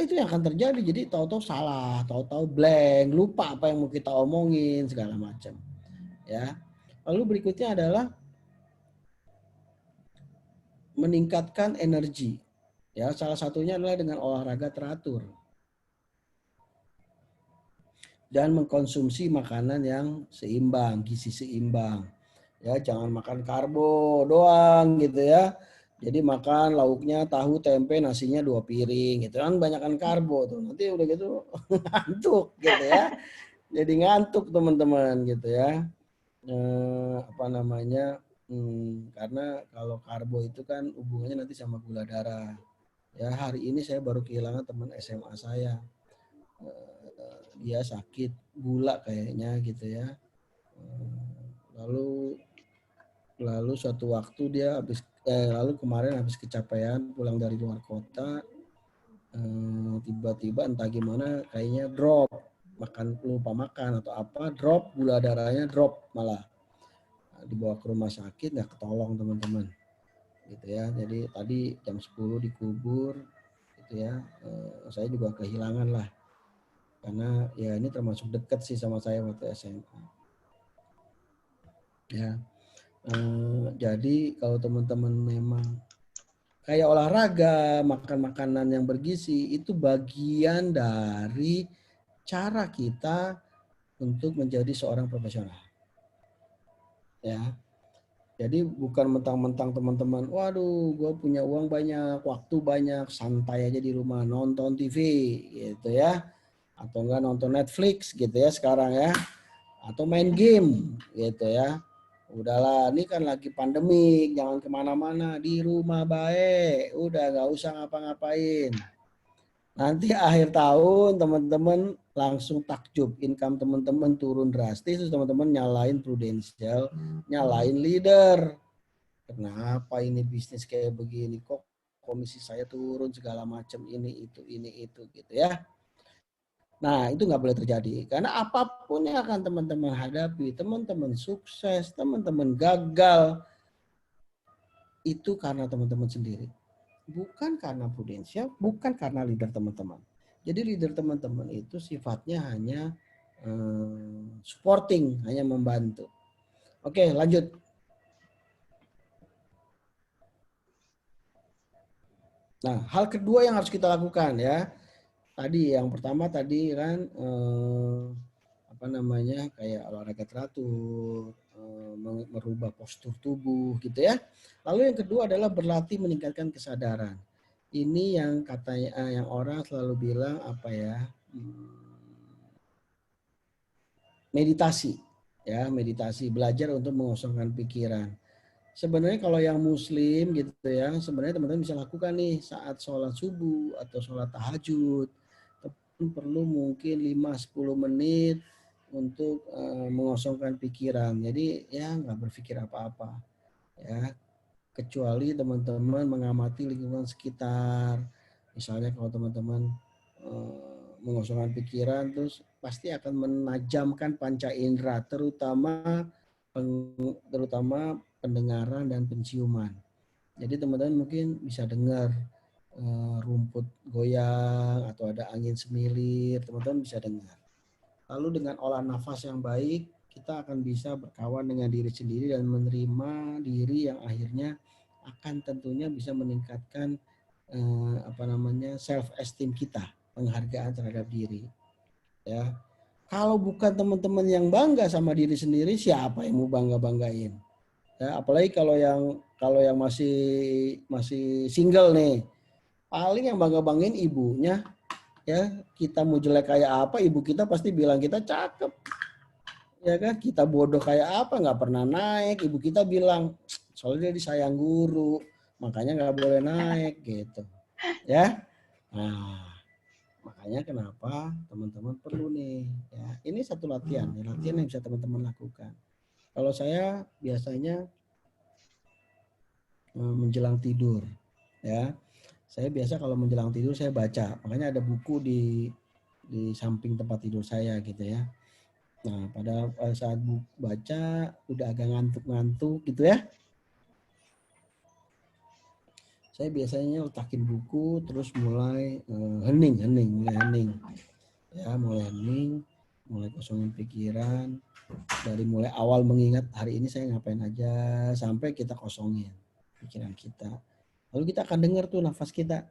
itu yang akan terjadi. Jadi tahu-tahu salah, tahu-tahu blank, lupa apa yang mau kita omongin segala macam. Ya. Lalu berikutnya adalah meningkatkan energi. Ya, salah satunya adalah dengan olahraga teratur. Dan mengkonsumsi makanan yang seimbang, gizi seimbang. Ya, jangan makan karbo doang gitu ya. Jadi makan lauknya tahu, tempe, nasinya 2 piring gitu kan, banyakkan karbo tuh. Nanti udah gitu ngantuk gitu ya. Jadi ngantuk teman-teman gitu ya. Karena kalau karbo itu kan hubungannya nanti sama gula darah. Ya, hari ini saya baru kehilangan teman SMA saya. Dia sakit gula kayaknya gitu ya. Lalu suatu waktu dia lalu kemarin habis kecapean pulang dari luar kota, tiba-tiba entah gimana kayaknya drop, lupa makan atau apa, drop gula darahnya, drop malah. Dibawa ke rumah sakit nggak ketolong teman-teman gitu ya. Jadi tadi jam 10 dikubur gitu ya. Saya juga kehilangan lah, karena ya ini termasuk dekat sih sama saya waktu SMA ya. Jadi kalau teman-teman memang kayak olahraga, makan makanan yang bergizi, itu bagian dari cara kita untuk menjadi seorang profesional. Ya. Jadi bukan mentang-mentang teman-teman, waduh gue punya uang banyak, waktu banyak, santai aja di rumah, nonton TV gitu ya. Atau enggak nonton Netflix gitu ya sekarang ya. Atau main game gitu ya. Udahlah, ini kan lagi pandemi, jangan kemana-mana, di rumah baik, udah gak usah ngapa-ngapain. Nanti akhir tahun teman-teman langsung takjub, income teman-teman turun drastis, terus teman-teman nyalain Prudential, nyalain leader. Kenapa ini bisnis kayak begini, kok komisi saya turun segala macam, ini itu gitu ya. Nah, itu nggak boleh terjadi. Karena apapun yang akan teman-teman hadapi, teman-teman sukses, teman-teman gagal, itu karena teman-teman sendiri. Bukan karena Prudential, bukan karena leader teman-teman. Jadi leader teman-teman itu sifatnya hanya supporting, hanya membantu. Oke, lanjut. Nah, hal kedua yang harus kita lakukan ya. Tadi yang pertama tadi kan kayak olahraga teratur, merubah postur tubuh gitu ya. Lalu yang kedua adalah berlatih meningkatkan kesadaran. Ini yang katanya yang orang selalu bilang meditasi ya, meditasi, belajar untuk mengosongkan pikiran. Sebenarnya kalau yang muslim gitu ya, sebenarnya teman-teman bisa lakukan nih saat sholat subuh atau sholat tahajud. Perlu mungkin 5-10 menit untuk mengosongkan pikiran. Jadi ya nggak berpikir apa-apa ya, kecuali teman-teman mengamati lingkungan sekitar. Misalnya kalau teman-teman mengosongkan pikiran, terus pasti akan menajamkan panca indera, terutama pendengaran dan penciuman. Jadi teman-teman mungkin bisa dengar rumput goyang atau ada angin semilir, teman-teman bisa dengar. Lalu dengan olah nafas yang baik, kita akan bisa berkawan dengan diri sendiri dan menerima diri yang akhirnya akan tentunya bisa meningkatkan self esteem kita, penghargaan terhadap diri. Ya. Kalau bukan teman-teman yang bangga sama diri sendiri, siapa yang mau bangga-banggain? Ya, apalagi kalau yang masih single nih. Paling yang bangga-banggain ibunya. Ya, kita mau jelek kayak apa, ibu kita pasti bilang kita cakep. Ya kan, kita bodoh kayak apa, nggak pernah naik. Ibu kita bilang, soalnya dia disayang guru, makanya nggak boleh naik gitu. Ya, nah makanya kenapa teman-teman perlu nih. Ya, ini satu latihan, latihan yang bisa teman-teman lakukan. Kalau saya biasanya menjelang tidur, ya. Saya biasa kalau menjelang tidur saya baca, makanya ada buku di samping tempat tidur saya gitu ya. Nah, pada saat baca udah agak ngantuk-ngantuk gitu ya. Saya biasanya letakin buku terus mulai hening. Ya, mulai hening, mulai kosongin pikiran, dari mulai awal mengingat hari ini saya ngapain aja sampai kita kosongin pikiran kita. Lalu kita akan dengar tuh nafas kita.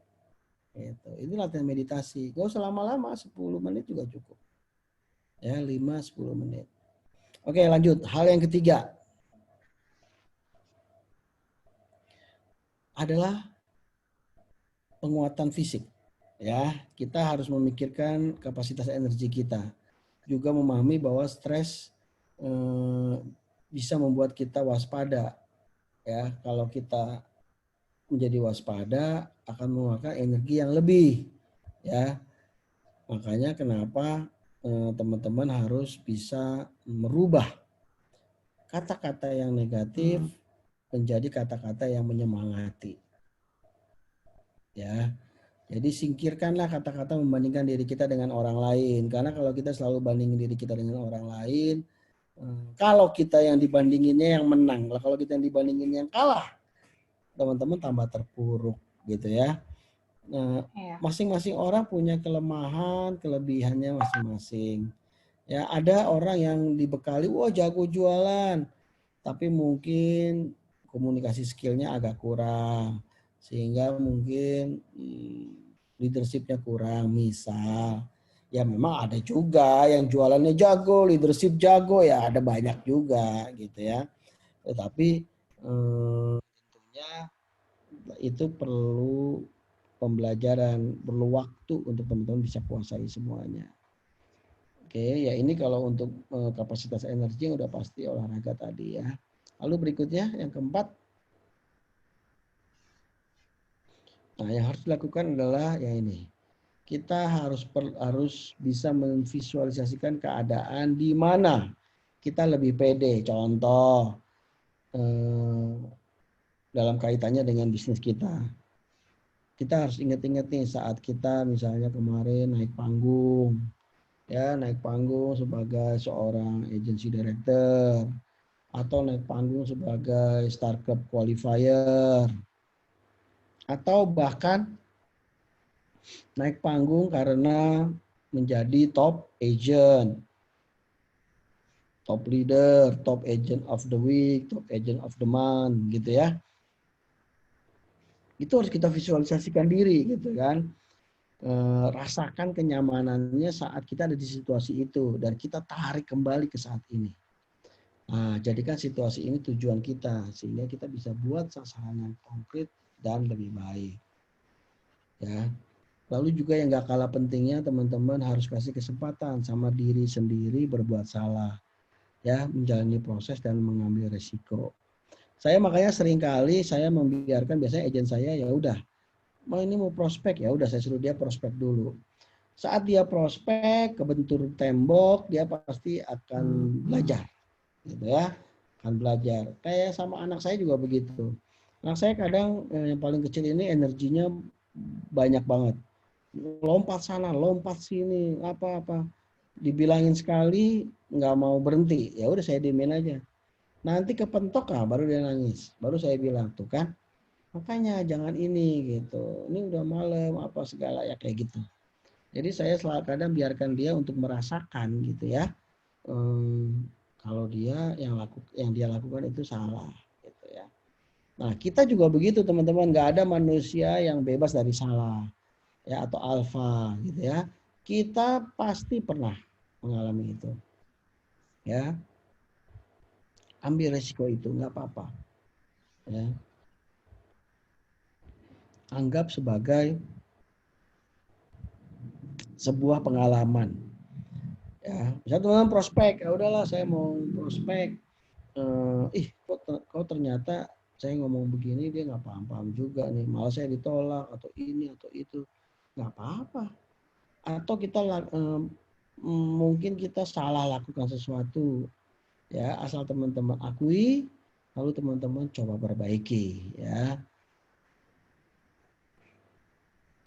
Gitu. Itu latihan meditasi. Gak usah lama-lama, 10 menit juga cukup. Ya, 5-10 menit. Oke, lanjut. Hal yang ketiga adalah penguatan fisik. Ya, kita harus memikirkan kapasitas energi kita. Juga memahami bahwa stres bisa membuat kita waspada. Ya, kalau kita menjadi waspada akan mengeluarkan energi yang lebih. Ya, makanya kenapa teman-teman harus bisa merubah kata-kata yang negatif menjadi kata-kata yang menyemangati. Ya, jadi singkirkanlah kata-kata membandingkan diri kita dengan orang lain. Karena kalau kita selalu bandingin diri kita dengan orang lain, kalau kita yang dibandinginnya yang menang, lah kalau kita yang dibandingin yang kalah, teman-teman tambah terpuruk gitu ya. Nah, masing-masing orang punya kelemahan, kelebihannya masing-masing. Ya, ada orang yang dibekali, wah jago jualan, tapi mungkin komunikasi skillnya agak kurang, sehingga mungkin leadershipnya kurang. Misal, ya memang ada juga yang jualannya jago, leadership jago, ya ada banyak juga gitu ya. Tetapi tentunya itu perlu pembelajaran, perlu waktu untuk teman-teman bisa kuasai semuanya. Oke, ya ini kalau untuk kapasitas energi yang udah pasti olahraga tadi ya. Lalu berikutnya yang keempat, nah yang harus dilakukan adalah yang ini. Kita harus bisa memvisualisasikan keadaan di mana kita lebih pede. Contoh dalam kaitannya dengan bisnis kita. Kita harus ingat-ingat nih saat kita misalnya kemarin naik panggung sebagai seorang agency director atau naik panggung sebagai startup qualifier atau bahkan naik panggung karena menjadi top agent, top leader, top agent of the week, top agent of the month gitu ya. Itu harus kita visualisasikan diri gitu kan. Rasakan kenyamanannya saat kita ada di situasi itu dan kita tarik kembali ke saat ini. Nah, jadikan situasi ini tujuan kita sehingga kita bisa buat sasaran yang konkret dan lebih baik. Ya. Lalu juga yang gak kalah pentingnya teman-teman harus kasih kesempatan sama diri sendiri berbuat salah. Ya, menjalani proses dan mengambil resiko. Saya makanya seringkali saya membiarkan biasanya agen saya ya udah ini mau prospek ya udah saya suruh dia prospek dulu. Saat dia prospek kebentur tembok dia pasti akan belajar gitu ya, akan belajar. Kayak sama anak saya juga begitu. Anak saya kadang yang paling kecil ini energinya banyak banget, lompat sana lompat sini apa-apa, dibilangin sekali nggak mau berhenti, ya udah saya diemin aja. Nanti kepentok baru dia nangis, baru saya bilang tuh kan makanya jangan ini gitu, ini udah malam apa segala ya kayak gitu. Jadi saya selalu kadang biarkan dia untuk merasakan gitu ya, kalau dia yang dia lakukan itu salah gitu ya. Nah kita juga begitu teman-teman, nggak ada manusia yang bebas dari salah ya atau alfa gitu ya. Kita pasti pernah mengalami itu ya. Ambil resiko itu nggak apa-apa ya. Anggap sebagai sebuah pengalaman Ya, misalnya teman prospek, ya udahlah saya mau prospek. Kok ternyata saya ngomong begini dia nggak paham-paham juga nih, malah saya ditolak atau ini atau itu, nggak apa-apa. Atau kita mungkin kita salah lakukan sesuatu, ya asal teman-teman akui, lalu teman-teman coba perbaiki, ya.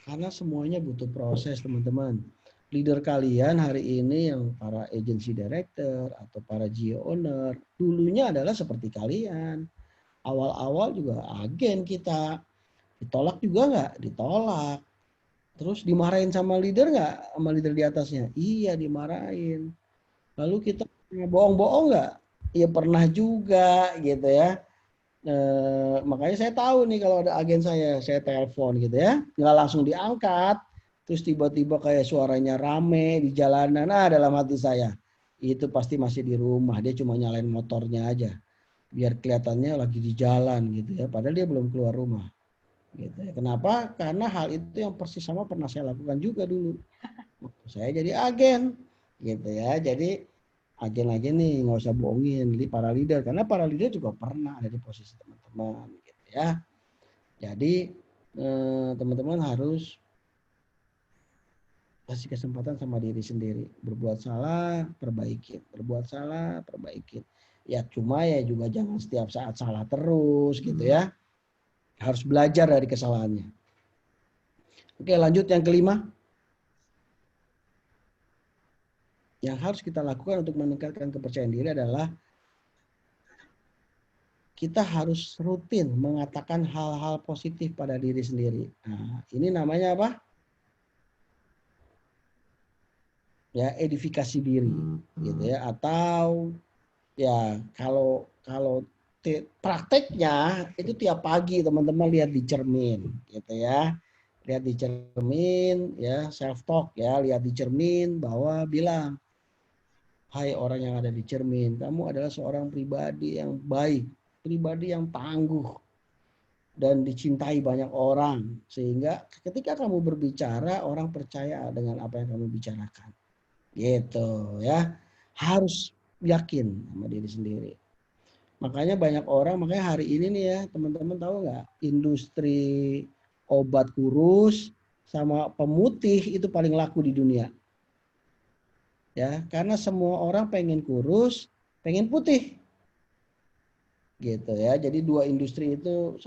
Karena semuanya butuh proses, teman-teman. Leader kalian hari ini yang para agency director atau para geo owner dulunya adalah seperti kalian. Awal-awal juga agen kita. Ditolak juga nggak? Ditolak. Terus dimarahin sama leader nggak? Sama leader di atasnya? Iya, dimarahin. Lalu kita bohong-bohong nggak? Iya pernah juga gitu ya. Makanya saya tahu nih kalau ada agen saya telepon gitu ya, nggak langsung diangkat, terus tiba-tiba kayak suaranya rame di jalanan, dalam hati saya itu pasti masih di rumah, dia cuma nyalain motornya aja, biar kelihatannya lagi di jalan gitu ya, padahal dia belum keluar rumah. Gitu ya. Kenapa? Karena hal itu yang persis sama pernah saya lakukan juga dulu. Saya jadi agen, gitu ya. Jadi agen-agen nih nggak usah bohongin para leader, karena para leader juga pernah ada di posisi teman-teman, gitu ya. Jadi teman-teman harus kasih kesempatan sama diri sendiri. Berbuat salah, perbaikin. Berbuat salah, perbaikin. Ya cuma ya juga jangan setiap saat salah terus gitu ya. Harus belajar dari kesalahannya. Oke, lanjut yang kelima. Yang harus kita lakukan untuk meningkatkan kepercayaan diri adalah kita harus rutin mengatakan hal-hal positif pada diri sendiri. Nah, ini namanya apa? Ya, edifikasi diri, gitu ya. Atau ya kalau prakteknya itu tiap pagi teman-teman lihat di cermin, gitu ya. Lihat di cermin, ya self talk ya, lihat di cermin bahwa bilang, hai orang yang ada di cermin, kamu adalah seorang pribadi yang baik, pribadi yang tangguh, dan dicintai banyak orang. Sehingga ketika kamu berbicara, orang percaya dengan apa yang kamu bicarakan. Gitu ya. Harus yakin sama diri sendiri. Makanya banyak orang, makanya hari ini nih ya, teman-teman tahu nggak, industri obat kurus sama pemutih itu paling laku di dunia. Ya, karena semua orang pengen kurus, pengen putih. Gitu ya. Jadi dua industri itu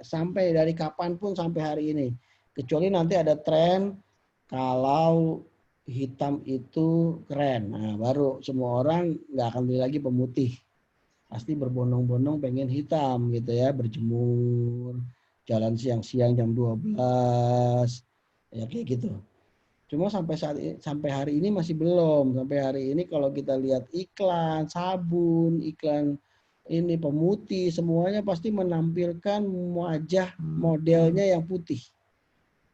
sampai dari kapanpun sampai hari ini. Kecuali nanti ada tren kalau hitam itu keren. Nah, baru semua orang nggak akan beli lagi pemutih. Pasti berbondong-bondong pengen hitam gitu ya, berjemur, jalan siang-siang jam 12, ya kayak gitu. Cuma sampai hari ini masih belum. Sampai hari ini kalau kita lihat iklan sabun, iklan ini pemutih, semuanya pasti menampilkan wajah modelnya yang putih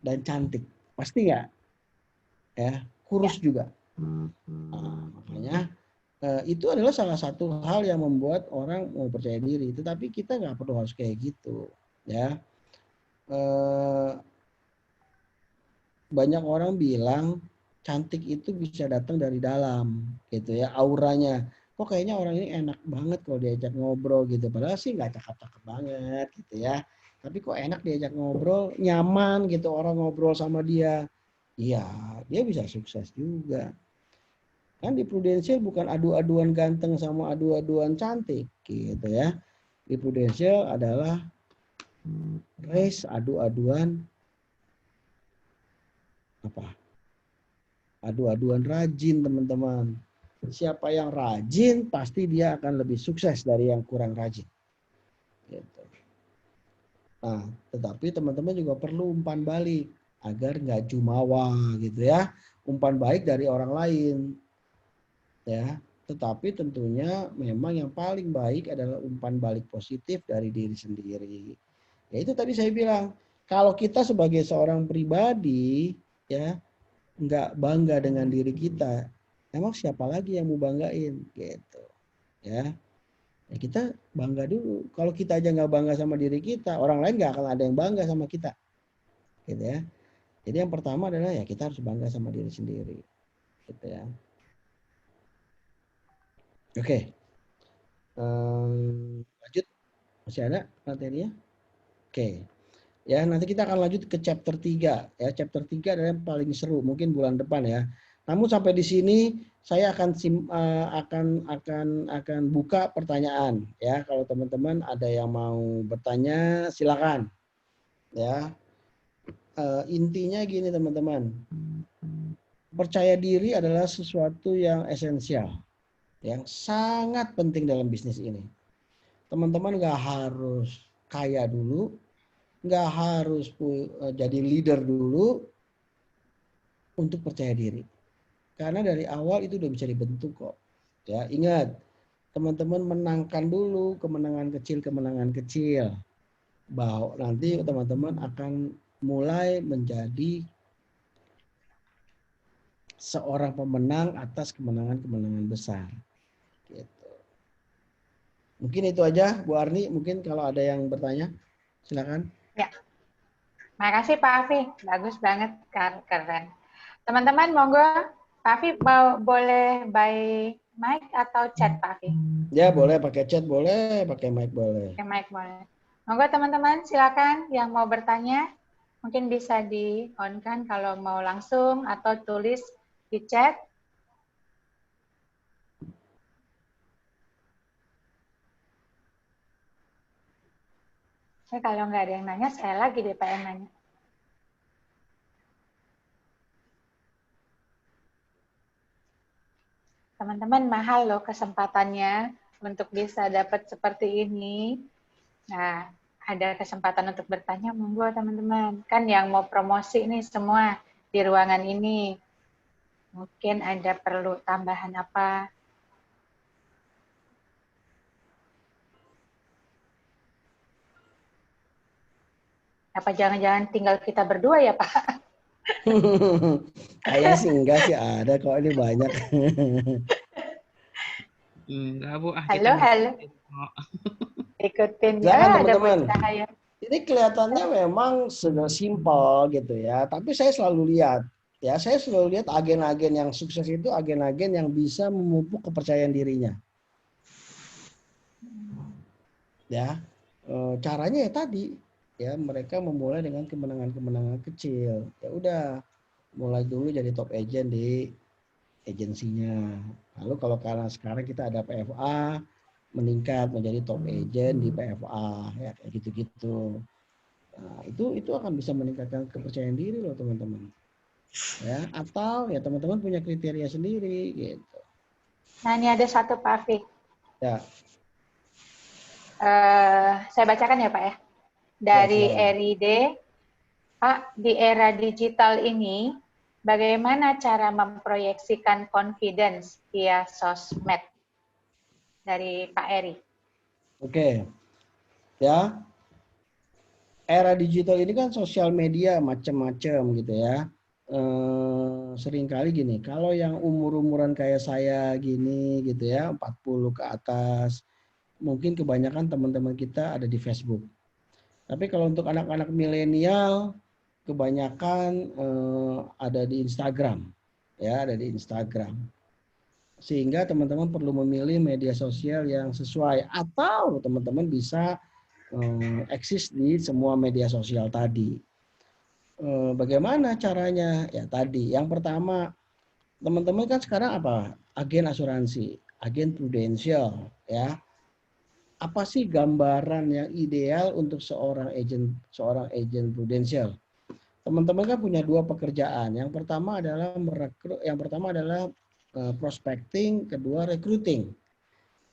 dan cantik. Pasti nggak? Ya, kurus juga. Nah, makanya itu adalah salah satu hal yang membuat orang mau percaya diri. Tetapi kita nggak perlu harus kayak gitu. Ya, banyak orang bilang cantik itu bisa datang dari dalam, gitu ya, auranya. Kok kayaknya orang ini enak banget kalau diajak ngobrol gitu. Padahal sih nggak cakep-cakep banget gitu ya. Tapi kok enak diajak ngobrol, nyaman gitu orang ngobrol sama dia. Iya, dia bisa sukses juga. Kan di Prudential bukan adu-aduan ganteng sama adu-aduan cantik gitu ya. Di Prudential adalah race adu-aduan apa? Adu-aduan rajin, teman-teman. Siapa yang rajin pasti dia akan lebih sukses dari yang kurang rajin. Gitu. Nah, tetapi teman-teman juga perlu umpan balik agar nggak jumawa gitu ya. Umpan baik dari orang lain. Ya, tetapi tentunya memang yang paling baik adalah umpan balik positif dari diri sendiri. Ya itu tadi saya bilang, kalau kita sebagai seorang pribadi ya nggak bangga dengan diri kita, emang siapa lagi yang mau banggain gitu ya. Ya kita bangga dulu. Kalau kita aja nggak bangga sama diri kita, orang lain nggak akan ada yang bangga sama kita gitu ya. Jadi yang pertama adalah ya kita harus bangga sama diri sendiri gitu ya. Oke. Lanjut. Masih ada materinya? Oke. Ya, nanti kita akan lanjut ke chapter 3. Ya, chapter 3 adalah yang paling seru, mungkin bulan depan ya. Namun sampai di sini saya akan buka pertanyaan ya. Kalau teman-teman ada yang mau bertanya, silakan. Ya. Intinya gini teman-teman. Percaya diri adalah sesuatu yang esensial, yang sangat penting dalam bisnis ini. Teman-teman nggak harus kaya dulu, nggak harus jadi leader dulu untuk percaya diri. Karena dari awal itu udah bisa dibentuk kok. Ya, ingat, teman-teman menangkan dulu kemenangan kecil. Bahwa nanti teman-teman akan mulai menjadi seorang pemenang atas kemenangan-kemenangan besar. Gitu. Mungkin itu aja, Bu Arni. Mungkin kalau ada yang bertanya, silakan. Ya, makasih Pak Afi. Bagus banget, keren. Teman-teman, monggo Pak Afi boleh by mic atau chat Pak Afi? Ya, boleh pakai chat, boleh pakai mic, boleh. Pakai mic boleh. Monggo teman-teman, silakan yang mau bertanya, mungkin bisa di-on-kan kalau mau langsung atau tulis di chat. Kalau nggak ada yang nanya, saya lagi deh Pak yang nanya. Teman-teman, mahal loh kesempatannya untuk bisa dapat seperti ini. Nah, ada kesempatan untuk bertanya, monggo teman-teman. Kan yang mau promosi nih semua di ruangan ini. Mungkin ada perlu tambahan apa? Apa jangan-jangan tinggal kita berdua ya Pak? Kayaknya sih enggak sih, ada kok, ini banyak. Enggak, Bu. Halo, halo. Ikutin. Silakan Ada teman-teman. cahaya. Ini kelihatannya memang sudah simpel gitu ya, tapi saya selalu lihat agen-agen yang sukses itu agen-agen yang bisa memupuk kepercayaan dirinya. Ya, caranya ya tadi, ya mereka memulai dengan kemenangan-kemenangan kecil. Ya udah, mulai dulu jadi top agent di agensinya. Lalu kalau karena sekarang kita ada PFA, meningkat menjadi top agent di PFA, ya kayak gitu-gitu. Nah, itu akan bisa meningkatkan kepercayaan diri loh teman-teman. Ya, atau ya teman-teman punya kriteria sendiri gitu. Nah, ini ada satu Pak Afi. Ya. Saya bacakan ya Pak ya. Dari RID, Pak, di era digital ini, bagaimana cara memproyeksikan confidence via sosmed? Dari Pak Eri. Oke. Ya. Era digital ini kan sosial media macam-macam gitu ya. Seringkali gini, kalau yang umur-umuran kayak saya gini gitu ya, 40 ke atas, mungkin kebanyakan teman-teman kita ada di Facebook. Tapi kalau untuk anak-anak milenial, kebanyakan ada di Instagram, ya, ada di Instagram. Sehingga teman-teman perlu memilih media sosial yang sesuai, atau teman-teman bisa eksis di semua media sosial tadi. Bagaimana caranya? Ya tadi, yang pertama, teman-teman kan sekarang apa? Agen asuransi, agen prudensial, ya. Apa sih gambaran yang ideal untuk seorang agen prudensial? Teman-teman kan punya dua pekerjaan. Yang pertama adalah prospecting, kedua recruiting.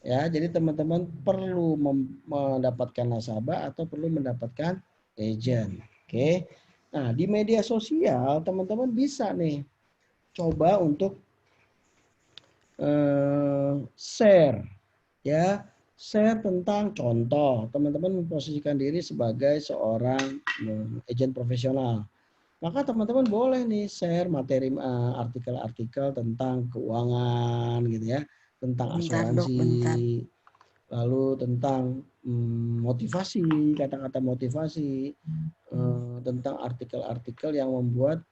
Ya, jadi teman-teman perlu mendapatkan nasabah atau perlu mendapatkan agent. Oke. Nah, di media sosial teman-teman bisa nih coba untuk share, ya, share tentang contoh. Teman-teman memposisikan diri sebagai seorang agent profesional. Maka teman-teman boleh nih share materi artikel-artikel tentang keuangan gitu ya, tentang asuransi, lalu tentang motivasi, kata-kata motivasi, tentang artikel-artikel yang membuat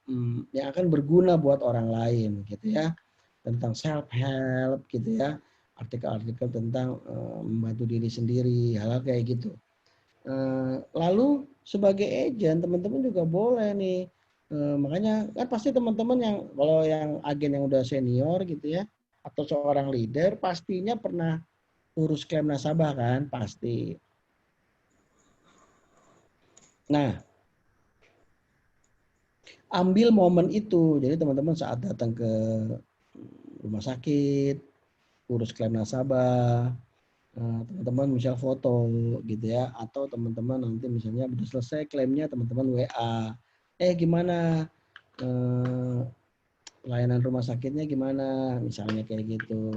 yang akan berguna buat orang lain gitu ya, tentang self help gitu ya. artikel-artikel tentang membantu diri sendiri, hal-hal kayak gitu. Lalu sebagai agent teman-teman juga boleh nih, makanya kan pasti teman-teman yang kalau yang agen yang udah senior gitu ya, atau seorang leader pastinya pernah urus klaim nasabah kan, pasti. Nah, ambil momen itu. Jadi teman-teman saat datang ke rumah sakit, urus klaim nasabah, teman-teman misal foto gitu ya, atau teman-teman nanti misalnya udah selesai klaimnya teman-teman WA, gimana layanan rumah sakitnya gimana, misalnya kayak gitu.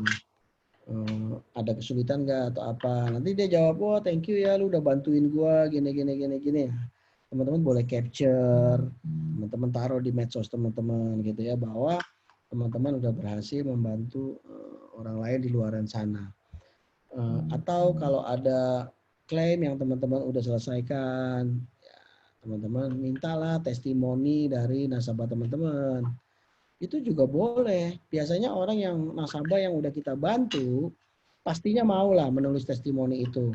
Ada kesulitan nggak atau apa, nanti dia jawab, oh thank you ya lu udah bantuin gua gini gini. Teman-teman boleh capture, teman-teman taruh di medsos teman-teman gitu ya, bahwa teman-teman udah berhasil membantu orang lain di luaran sana. Atau kalau ada klaim yang teman-teman udah selesaikan, ya, teman-teman mintalah testimoni dari nasabah teman-teman. Itu juga boleh. Biasanya orang yang nasabah yang udah kita bantu, pastinya mau lah menulis testimoni itu.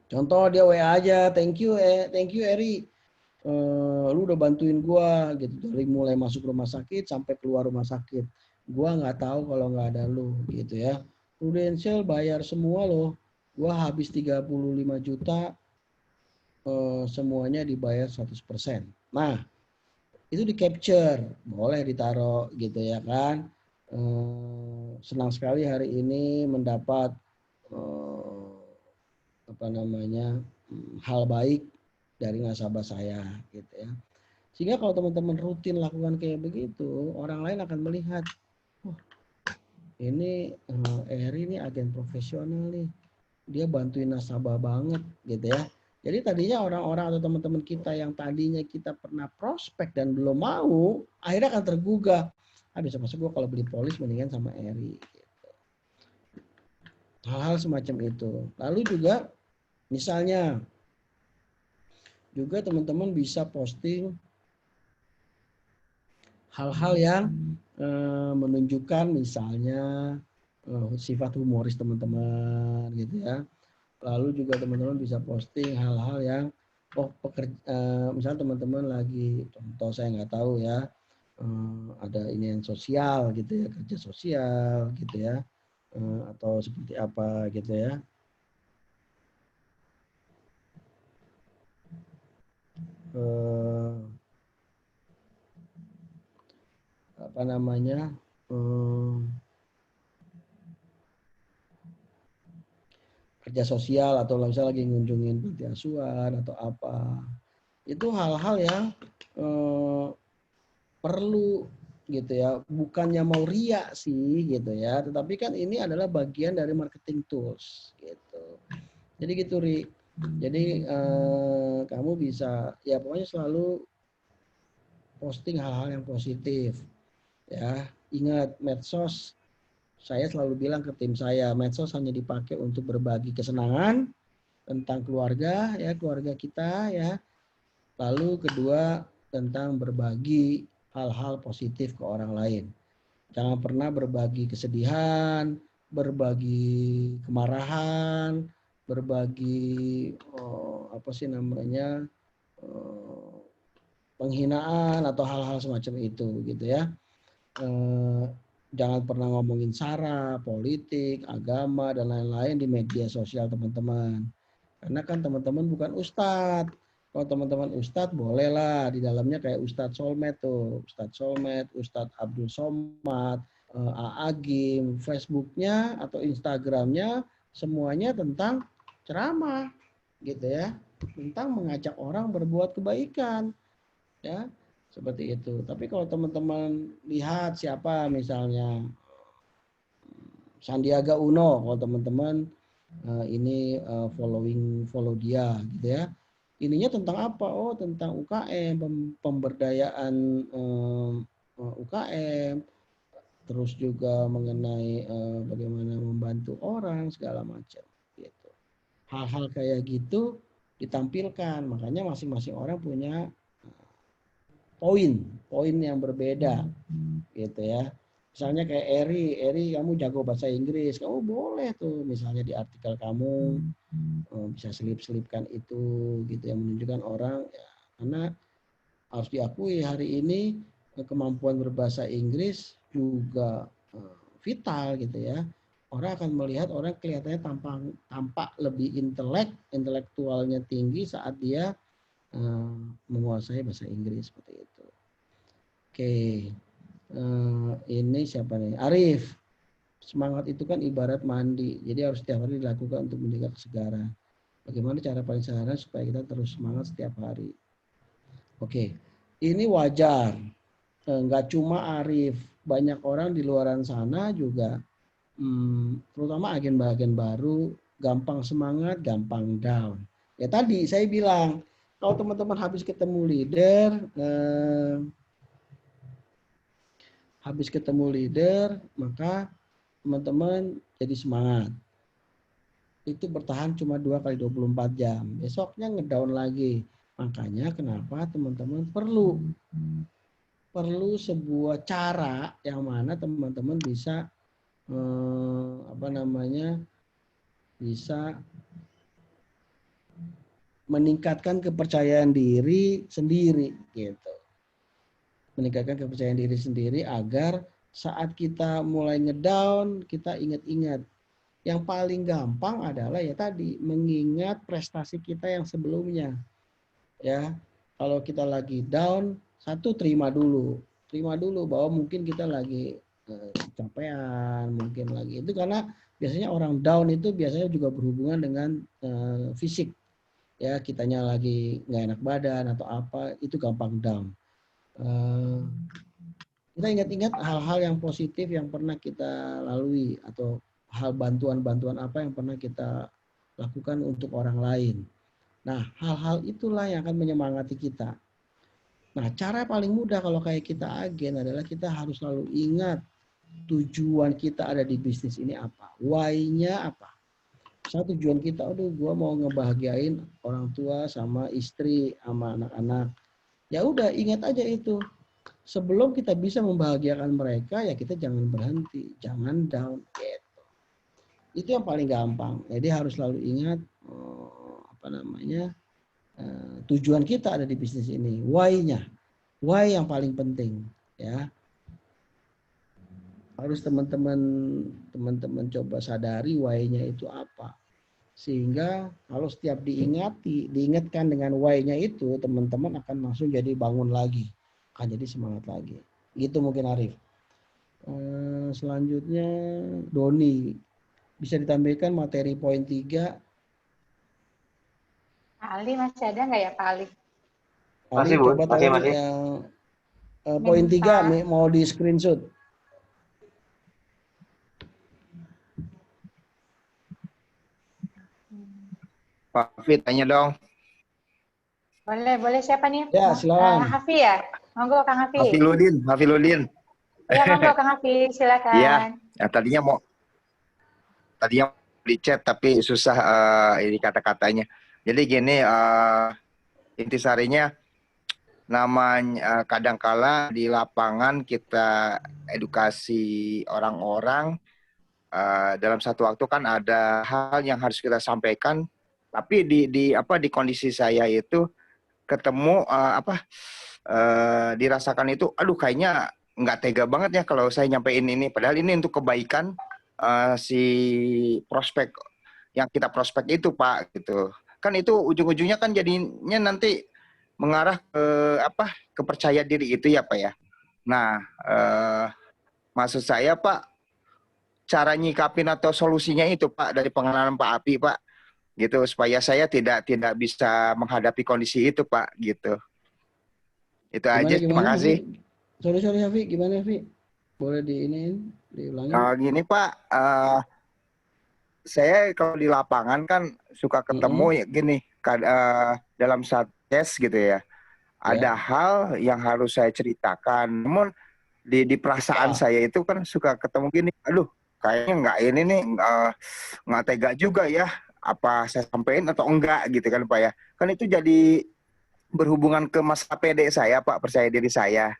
Contoh dia WA aja, thank you Eri, lu udah bantuin gua gitu dari mulai masuk rumah sakit sampai keluar rumah sakit. Gua nggak tahu kalau nggak ada lu gitu ya. Prudential bayar semua loh. Gua habis 35 juta, semuanya dibayar 100%. Nah, itu di capture, boleh ditaruh gitu ya kan. Senang sekali hari ini mendapat hal baik dari nasabah saya gitu ya. Sehingga kalau teman-teman rutin lakukan kayak begitu, orang lain akan melihat, oh, ini Eri ini agen profesional nih, dia bantuin nasabah banget gitu ya. Jadi tadinya orang-orang atau teman-teman kita yang tadinya kita pernah prospek dan belum mau, akhirnya akan tergugah. Besok-besok gue kalau beli polis mendingan sama Eri. Gitu. Hal-hal semacam itu. Lalu juga misalnya juga teman-teman bisa posting hal-hal yang menunjukkan misalnya sifat humoris teman-teman gitu ya. Lalu juga teman-teman bisa posting hal-hal yang misalnya teman-teman lagi, contoh saya nggak tahu ya, ada ini yang sosial gitu ya, kerja sosial gitu ya, atau seperti apa gitu ya. Apa namanya, kerja sosial atau misalnya lagi ngunjungin panti asuhan atau apa, itu hal-hal yang perlu gitu ya, bukannya mau ria sih gitu ya, tetapi kan ini adalah bagian dari marketing tools gitu. Jadi gitu Ri, jadi kamu bisa ya pokoknya selalu posting hal-hal yang positif ya. Ingat, medsos, saya selalu bilang ke tim saya, medsos hanya dipakai untuk berbagi kesenangan tentang keluarga ya, keluarga kita ya. Lalu kedua, tentang berbagi hal-hal positif ke orang lain. Jangan pernah berbagi kesedihan, berbagi kemarahan, berbagi penghinaan atau hal-hal semacam itu gitu ya. Jangan pernah ngomongin sara, politik, agama, dan lain-lain di media sosial teman-teman. Karena kan teman-teman bukan ustadz. Kalau teman-teman ustadz bolehlah di dalamnya kayak Ustadz Solmed tuh. Ustadz Solmed, Ustadz Abdul Somad, Aagim, Facebooknya atau Instagramnya semuanya tentang ceramah gitu ya. Tentang mengajak orang berbuat kebaikan. Ya, seperti itu. Tapi kalau teman-teman lihat siapa misalnya Sandiaga Uno, kalau teman-teman ini follow dia gitu ya. Ininya tentang apa? Oh, tentang UKM, pemberdayaan UKM, terus juga mengenai bagaimana membantu orang segala macam gitu. Hal-hal kayak gitu ditampilkan, makanya masing-masing orang punya poin yang berbeda gitu ya. Misalnya kayak Eri kamu jago bahasa Inggris, kamu boleh tuh misalnya di artikel kamu bisa selip-selipkan itu gitu yang menunjukkan orang ya, karena harus diakui hari ini kemampuan berbahasa Inggris juga vital gitu ya. Orang akan melihat orang kelihatannya tampak lebih intelektualnya tinggi saat dia menguasai bahasa Inggris seperti itu. Oke. Ini siapa nih? Arif. Semangat itu kan ibarat mandi. Jadi harus setiap hari dilakukan untuk menjaga kesegaran. Bagaimana cara paling sederhana supaya kita terus semangat setiap hari? Oke. Ini wajar. Nggak cuma Arif. Banyak orang di luaran sana juga, terutama agen-agen baru, gampang semangat, gampang down. Ya tadi saya bilang, kalau teman-teman habis ketemu leader, maka teman-teman jadi semangat. Itu bertahan cuma 2 kali 24 jam. Besoknya ngedown lagi. Makanya kenapa teman-teman perlu sebuah cara yang mana teman-teman bisa bisa meningkatkan kepercayaan diri sendiri gitu. Meningkatkan kepercayaan diri sendiri agar saat kita mulai ngedown, kita ingat-ingat. Yang paling gampang adalah ya tadi, mengingat prestasi kita yang sebelumnya. Ya, kalau kita lagi down, satu terima dulu bahwa mungkin kita lagi kecapean, mungkin lagi itu karena biasanya orang down itu biasanya juga berhubungan dengan fisik. Ya, kitanya lagi nggak enak badan atau apa, itu gampang down. Kita ingat-ingat hal-hal yang positif yang pernah kita lalui atau hal bantuan-bantuan apa yang pernah kita lakukan untuk orang lain. Nah, hal-hal itulah yang akan menyemangati kita. Nah, cara paling mudah kalau kayak kita agen adalah kita harus selalu ingat tujuan kita ada di bisnis ini apa, why-nya apa. Satu tujuan kita, gue mau ngebahagiain orang tua sama istri sama anak-anak. Ya udah, ingat aja itu. Sebelum kita bisa membahagiakan mereka, ya kita jangan berhenti, jangan down gitu. Itu yang paling gampang. Jadi harus selalu ingat tujuan kita ada di bisnis ini, why-nya. Why yang paling penting, ya. Harus teman-teman coba sadari why-nya itu apa. Sehingga kalau setiap diingatkan dengan why-nya itu, teman-teman akan langsung jadi bangun lagi. Akan jadi semangat lagi. Gitu mungkin Arif. Selanjutnya Doni. Bisa ditampilkan materi poin 3. Pak Ali masih ada nggak ya Pak Ali? Masih, Ali, Bun. coba Masih. yang poin 3 mau di screenshot. Pak Fit, tanya dong. Boleh siapa nih? Ya, silakan. Hafi ya? Monggo Kang Hafi. Hafiludin. Ya, monggo Kang Hafi, silakan. Iya, tadinya mau di chat tapi susah ini kata-katanya. Jadi gini, intisarinya namanya kadangkala di lapangan kita edukasi orang-orang dalam satu waktu kan ada hal yang harus kita sampaikan, tapi di kondisi saya itu ketemu dirasakan itu, aduh kayaknya nggak tega banget ya kalau saya nyampein ini, padahal ini untuk kebaikan si prospek yang kita prospek itu Pak gitu. Kan itu ujung-ujungnya kan jadinya nanti mengarah ke percaya diri itu ya Pak ya. Nah, maksud saya Pak, cara nyikapin atau solusinya itu Pak dari pengalaman Pak Api Pak gitu, supaya saya tidak bisa menghadapi kondisi itu Pak gitu. Itu aja, terima kasih. Sorry Hafi, gimana Hafi? Boleh diulangi? Gini Pak, saya kalau di lapangan kan suka ketemu ya gini, dalam satu case gitu ya, ada hal yang harus saya ceritakan, namun di perasaan saya itu kan suka ketemu gini, aduh kayaknya nggak tega juga ya, apa saya sampein atau enggak gitu kan Pak ya. Kan itu jadi berhubungan ke masalah PD saya Pak, percaya diri saya.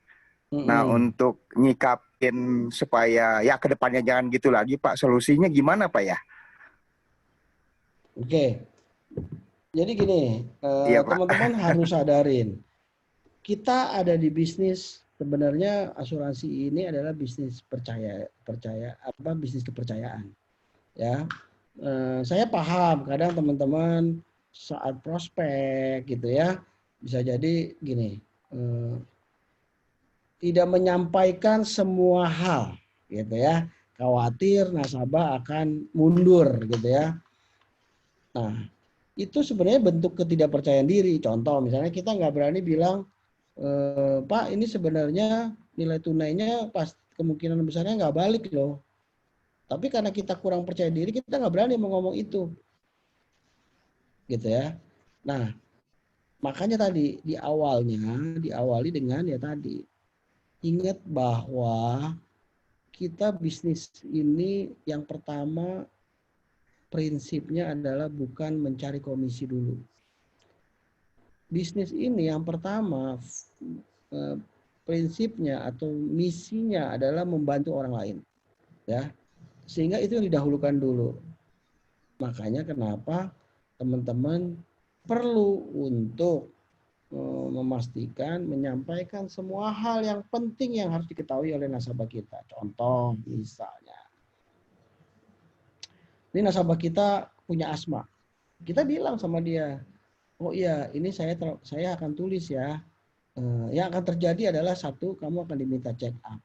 Nah, untuk nyikap supaya ya kedepannya jangan gitu lagi Pak. Solusinya gimana Pak ya? Oke. Jadi gini, Iya Pak. teman-teman harus sadarin, kita ada di bisnis, sebenarnya asuransi ini adalah bisnis bisnis kepercayaan. Ya, saya paham kadang teman-teman saat prospek gitu ya, bisa jadi gini, tidak menyampaikan semua hal gitu ya, khawatir nasabah akan mundur gitu ya. Nah, itu sebenarnya bentuk ketidakpercayaan diri. Contoh misalnya kita nggak berani bilang, Pak ini sebenarnya nilai tunainya pas kemungkinan besarnya nggak balik loh. Tapi karena kita kurang percaya diri, kita nggak berani mau ngomong itu. Gitu ya. Nah, makanya tadi diawali dengan ya tadi. Ingat bahwa kita bisnis ini yang pertama prinsipnya adalah bukan mencari komisi dulu. Bisnis ini yang pertama prinsipnya atau misinya adalah membantu orang lain. Ya. Sehingga itu yang didahulukan dulu. Makanya kenapa teman-teman perlu untuk memastikan, menyampaikan semua hal yang penting yang harus diketahui oleh nasabah kita. Contoh misalnya, ini nasabah kita punya asma. Kita bilang sama dia, oh iya ini saya akan tulis ya. Yang akan terjadi adalah satu, kamu akan diminta check up.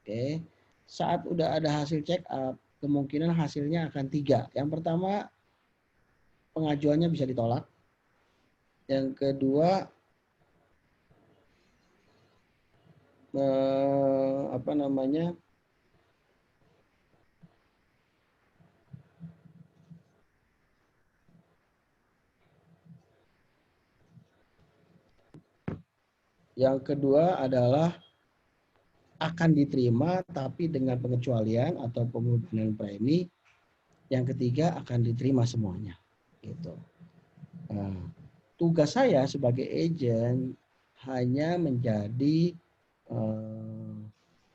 Oke. Saat udah ada hasil check up, kemungkinan hasilnya akan 3. Yang pertama, pengajuannya bisa ditolak. Yang kedua, yang kedua adalah akan diterima tapi dengan pengecualian atau pengurangan premi. Yang ketiga akan diterima semuanya. Gitu. Nah, tugas saya sebagai agent hanya menjadi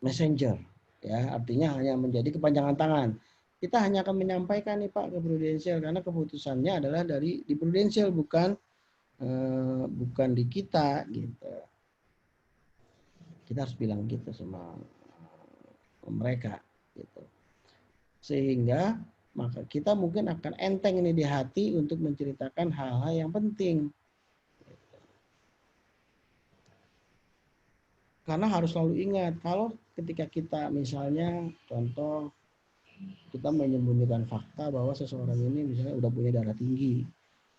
messenger, ya artinya hanya menjadi kepanjangan tangan. Kita hanya akan menyampaikan nih Pak ke Prudential karena keputusannya adalah di Prudential bukan di kita gitu. Kita harus bilang gitu sama mereka gitu. Sehingga maka kita mungkin akan enteng ini di hati untuk menceritakan hal-hal yang penting. Karena harus selalu ingat, kalau ketika kita misalnya contoh kita menyembunyikan fakta bahwa seseorang ini misalnya udah punya darah tinggi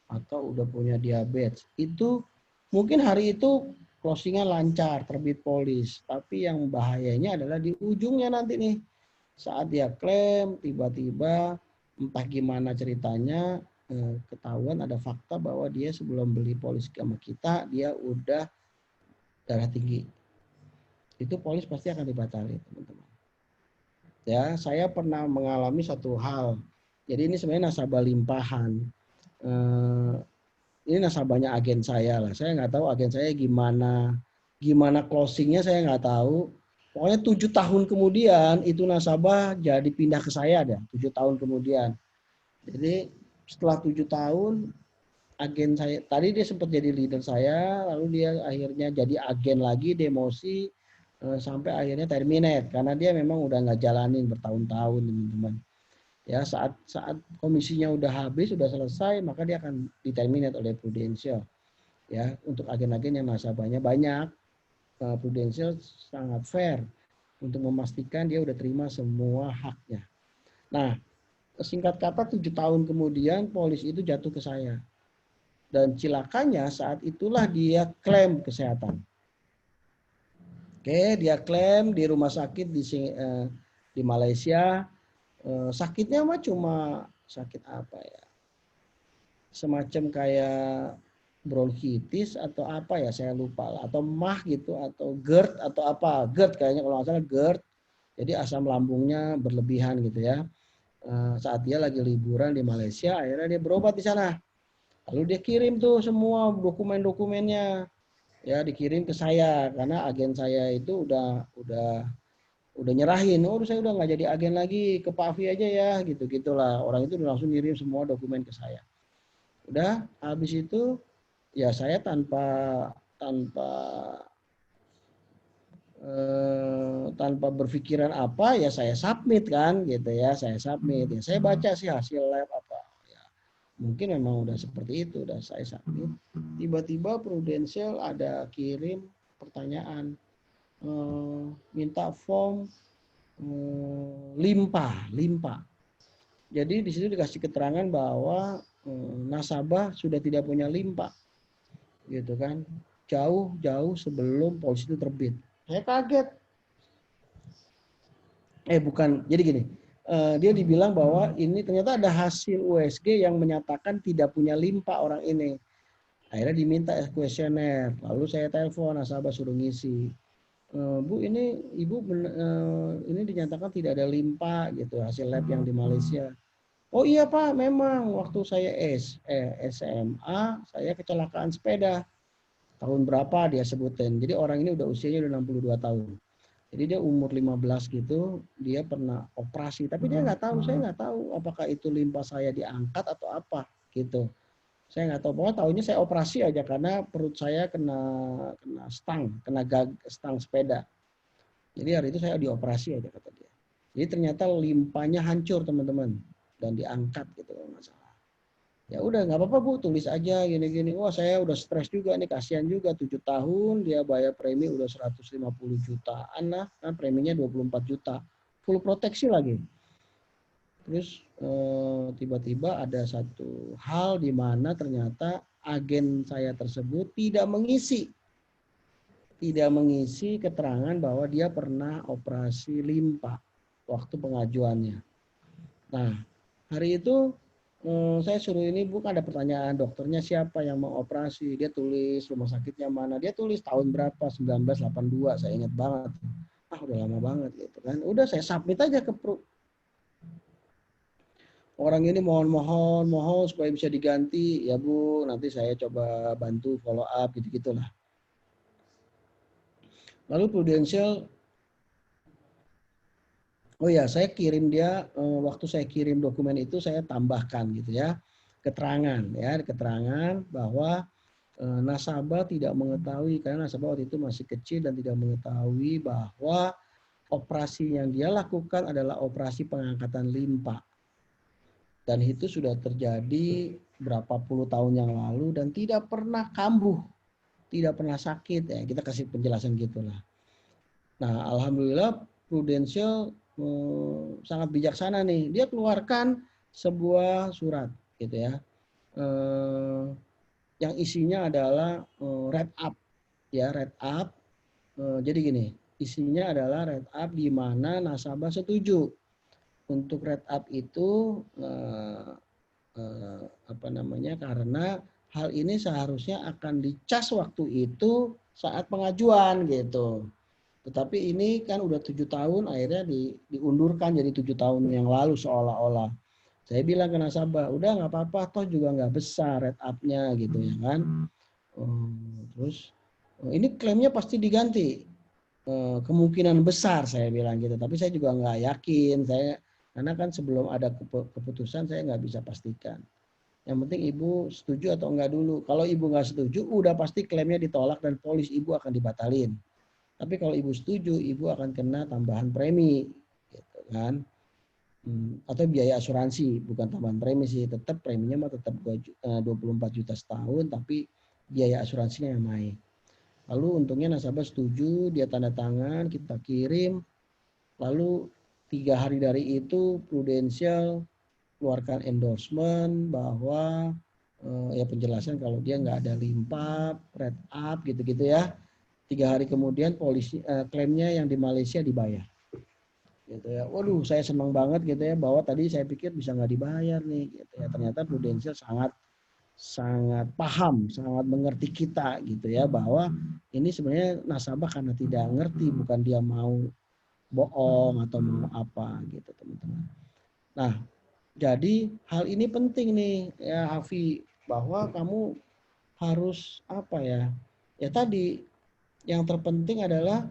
atau udah punya diabetes, itu mungkin hari itu closingnya lancar, terbit polis, tapi yang bahayanya adalah di ujungnya nanti nih, saat dia klaim tiba-tiba entah gimana ceritanya ketahuan ada fakta bahwa dia sebelum beli polis sama kita dia udah darah tinggi. Itu polis pasti akan dibatalkan, teman-teman. Ya, saya pernah mengalami satu hal. Jadi ini sebenarnya nasabah limpahan. Ini nasabahnya agen saya lah. Saya nggak tahu agen saya gimana closingnya saya nggak tahu. Pokoknya 7 tahun kemudian itu nasabah jadi pindah ke saya ada 7 tahun kemudian. Jadi setelah 7 tahun agen saya tadi dia sempat jadi leader saya, lalu dia akhirnya jadi agen lagi, demosi sampai akhirnya terminate karena dia memang udah nggak jalanin bertahun-tahun, teman-teman. Ya, saat komisinya udah habis, udah selesai, maka dia akan diterminate oleh Prudential. Ya, untuk agen-agen yang nasabahnya banyak, Prudential sangat fair untuk memastikan dia udah terima semua haknya. Nah, singkat kata 7 tahun kemudian polis itu jatuh ke saya. Dan cilakanya saat itulah dia klaim kesehatan. Oke, dia klaim di rumah sakit di Malaysia. Sakitnya mah cuma sakit apa ya? Semacam kayak bronkitis atau apa ya, saya lupa lah. Atau MAH gitu, atau GERD atau apa. GERD kayaknya kalau nggak salah GERD. Jadi asam lambungnya berlebihan gitu ya. Saat dia lagi liburan di Malaysia, akhirnya dia berobat di sana. Lalu dia kirim tuh semua dokumen-dokumennya. Ya dikirim ke saya karena agen saya itu udah udah nyerahin, oh saya udah nggak jadi agen lagi, ke Pak Afi aja ya, gitu-gitulah. Orang itu udah langsung ngirim semua dokumen ke saya. Udah, habis itu ya saya tanpa tanpa tanpa berpikiran apa ya saya submit kan gitu ya, saya submit ya, saya baca sih hasil lab apa ya, mungkin memang udah seperti itu, udah saya submit. Tiba-tiba Prudential ada kirim pertanyaan, minta form limpa. Jadi di situ dikasih keterangan bahwa nasabah sudah tidak punya limpa, gitu kan, jauh sebelum polisi itu terbit. Saya kaget. Bukan, jadi gini, dia dibilang bahwa ini ternyata ada hasil USG yang menyatakan tidak punya limpa orang ini. Akhirnya diminta kuesioner, lalu saya telepon nasabah suruh ngisi. Bu, ini ibu ini dinyatakan tidak ada limpa gitu, hasil lab yang di Malaysia. Oh iya Pak, memang waktu saya SMA saya kecelakaan sepeda. Tahun berapa dia sebutin. Jadi orang ini udah usianya udah 62 tahun. Jadi dia umur 15 gitu, dia pernah operasi. Tapi dia nggak tahu, saya nggak tahu apakah itu limpa saya diangkat atau apa gitu. Saya nggak tahu, pokoknya tahunya saya operasi aja karena perut saya kena stang, stang sepeda. Jadi hari itu saya dioperasi aja kata dia. Jadi ternyata limpanya hancur teman-teman dan diangkat gitu kalau nggak salah. Ya udah nggak apa-apa Bu, tulis aja gini-gini. Wah saya udah stres juga nih, kasihan juga 7 tahun dia bayar premi udah 150 jutaan lah, kan preminya 24 juta. Full proteksi lagi. Terus tiba-tiba ada satu hal di mana ternyata agen saya tersebut tidak mengisi keterangan bahwa dia pernah operasi limpa waktu pengajuannya. Nah, hari itu saya suruh ini, Bu, ada pertanyaan dokternya siapa yang mau operasi. Dia tulis rumah sakitnya mana. Dia tulis tahun berapa, 1982. Saya ingat banget. Udah lama banget gitu kan. Udah saya submit aja ke orang ini mohon supaya bisa diganti. Ya Bu, nanti saya coba bantu follow up gitu-gitulah. Lalu Prudential, oh ya, saya kirim dia, waktu saya kirim dokumen itu saya tambahkan gitu ya, keterangan bahwa nasabah tidak mengetahui, karena nasabah waktu itu masih kecil dan tidak mengetahui bahwa operasi yang dia lakukan adalah operasi pengangkatan limpa. Dan itu sudah terjadi berapa puluh tahun yang lalu dan tidak pernah kambuh, tidak pernah sakit. Ya, kita kasih penjelasan gitulah. Nah, alhamdulillah Prudential sangat bijaksana nih. Dia keluarkan sebuah surat gitu ya. Yang isinya adalah red up ya, red up. Jadi gini, isinya adalah red up di mana nasabah setuju untuk red up itu karena hal ini seharusnya akan dicas waktu itu saat pengajuan gitu. Tetapi ini kan udah 7 tahun akhirnya diundurkan jadi 7 tahun yang lalu seolah-olah. Saya bilang ke nasabah, udah nggak apa-apa, toh juga nggak besar red up-nya gitu ya kan. Terus ini klaimnya pasti diganti. Kemungkinan besar saya bilang gitu, tapi saya juga nggak yakin. Karena kan sebelum ada keputusan saya nggak bisa pastikan. Yang penting ibu setuju atau enggak dulu. Kalau ibu nggak setuju, udah pasti klaimnya ditolak dan polis ibu akan dibatalin. Tapi kalau ibu setuju, ibu akan kena tambahan premi, gitu kan? Atau biaya asuransi, bukan tambahan premi sih. Tetap preminya mah tetap 24 juta setahun, tapi biaya asuransinya yang naik. Lalu untungnya nasabah setuju, dia tanda tangan, kita kirim. Lalu 3 hari dari itu Prudential keluarkan endorsement bahwa ya penjelasan kalau dia nggak ada limpa, red up gitu-gitu ya. 3 hari kemudian polisi klaimnya yang di Malaysia dibayar. Gitu ya. Waduh, saya senang banget gitu ya bahwa tadi saya pikir bisa nggak dibayar nih gitu ya. Ternyata Prudential sangat paham, sangat mengerti kita gitu ya bahwa ini sebenarnya nasabah karena tidak ngerti, bukan dia mau bohong atau mau apa gitu teman-teman. Nah, jadi hal ini penting nih ya Hafi, bahwa kamu harus apa ya? Ya tadi yang terpenting adalah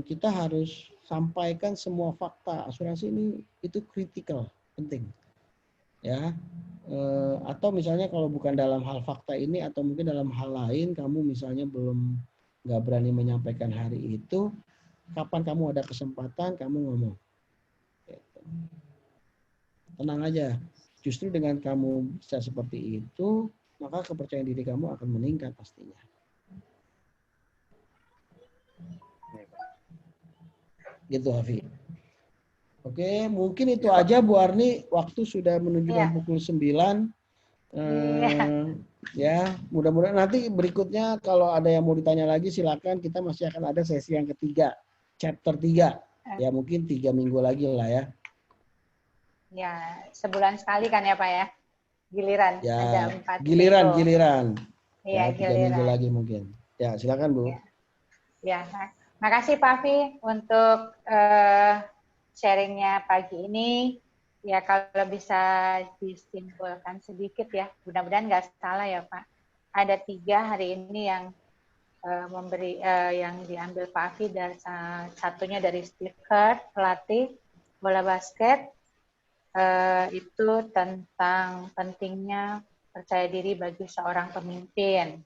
kita harus sampaikan semua fakta. Asuransi ini itu kritikal, penting. Ya. Atau misalnya kalau bukan dalam hal fakta ini atau mungkin dalam hal lain kamu misalnya belum nggak berani menyampaikan hari itu, kapan kamu ada kesempatan kamu ngomong. Gitu. Tenang aja. Justru dengan kamu bisa seperti itu, maka kepercayaan diri kamu akan meningkat pastinya. Gitu, Hafi. Oke, mungkin itu aja Bu Arni. Waktu sudah menunjukkan pukul 9. Ya, mudah-mudahan nanti berikutnya kalau ada yang mau ditanya lagi silakan. Kita masih akan ada sesi yang ketiga, chapter 3. Ya, mungkin 3 minggu lagi lah ya. Ya, sebulan sekali kan ya Pak ya? Giliran. Ya, ada 4 giliran. Iya, Ya, 3 minggu lagi mungkin. Ya, silakan Bu. Ya, makasih Pak Afi untuk sharingnya pagi ini. Ya, kalau bisa disimpulkan sedikit ya, mudah-mudahan nggak salah ya Pak. Ada 3 hari ini yang yang diambil Pak Afi, dan satunya dari Steve Kerr, pelatih bola basket, itu tentang pentingnya percaya diri bagi seorang pemimpin.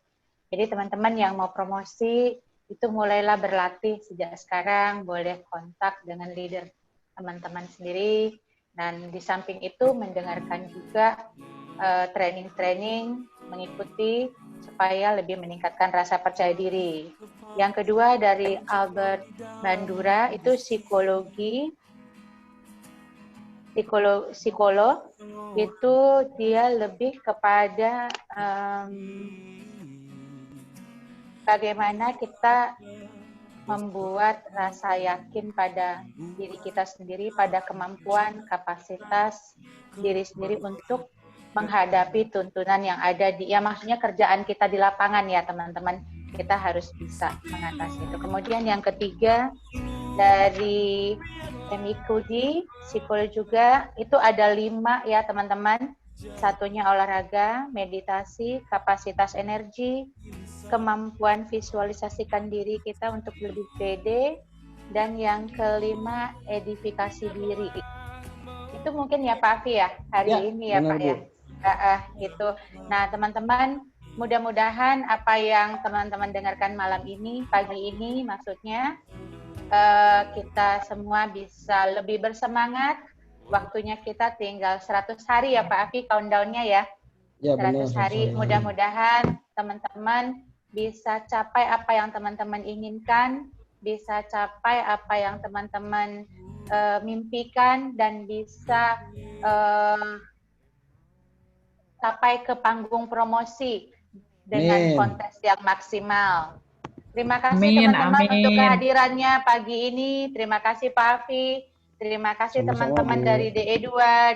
Jadi teman-teman yang mau promosi, itu mulailah berlatih sejak sekarang, boleh kontak dengan leader teman-teman sendiri, dan di samping itu mendengarkan juga training-training, mengikuti supaya lebih meningkatkan rasa percaya diri. Yang kedua dari Albert Bandura, itu psikolog, itu dia lebih kepada bagaimana kita membuat rasa yakin pada diri kita sendiri, pada kemampuan, kapasitas diri sendiri untuk menghadapi tuntunan yang ada maksudnya kerjaan kita di lapangan ya teman-teman, kita harus bisa mengatasi itu. Kemudian yang ketiga dari Emi Kudi, psikolog juga, itu ada 5 ya teman-teman. Satunya olahraga, meditasi, kapasitas energi, kemampuan visualisasikan diri kita untuk lebih pede, dan yang kelima edifikasi diri. Itu mungkin ya Pak Afi ya hari ini ya Pak ya. Gitu. Nah teman-teman, mudah-mudahan apa yang teman-teman dengarkan malam ini, pagi ini maksudnya, kita semua bisa lebih bersemangat. Waktunya kita tinggal 100 hari ya Pak Afi, countdown-nya ya. 100 hari, mudah-mudahan teman-teman bisa capai apa yang teman-teman inginkan, bisa capai apa yang teman-teman mimpikan, dan bisa sampai ke panggung promosi dengan kontes yang maksimal. Terima kasih teman-teman untuk kehadirannya pagi ini. Terima kasih Pak Afi. Terima kasih teman-teman dari DE2,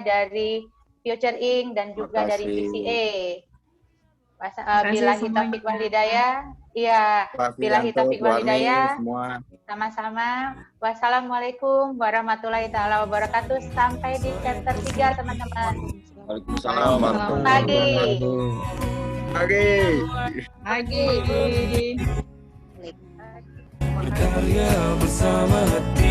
dari Future Inc. dan juga dari PCA. Billahi taufiq wal hidayah. Iya, billahi taufiq wal hidayah. Sama-sama. Wassalamualaikum warahmatullahi taala wabarakatuh. Sampai di chapter 3 teman-teman. Waalaikumsalam. Pagi. Berkarya bersama hati.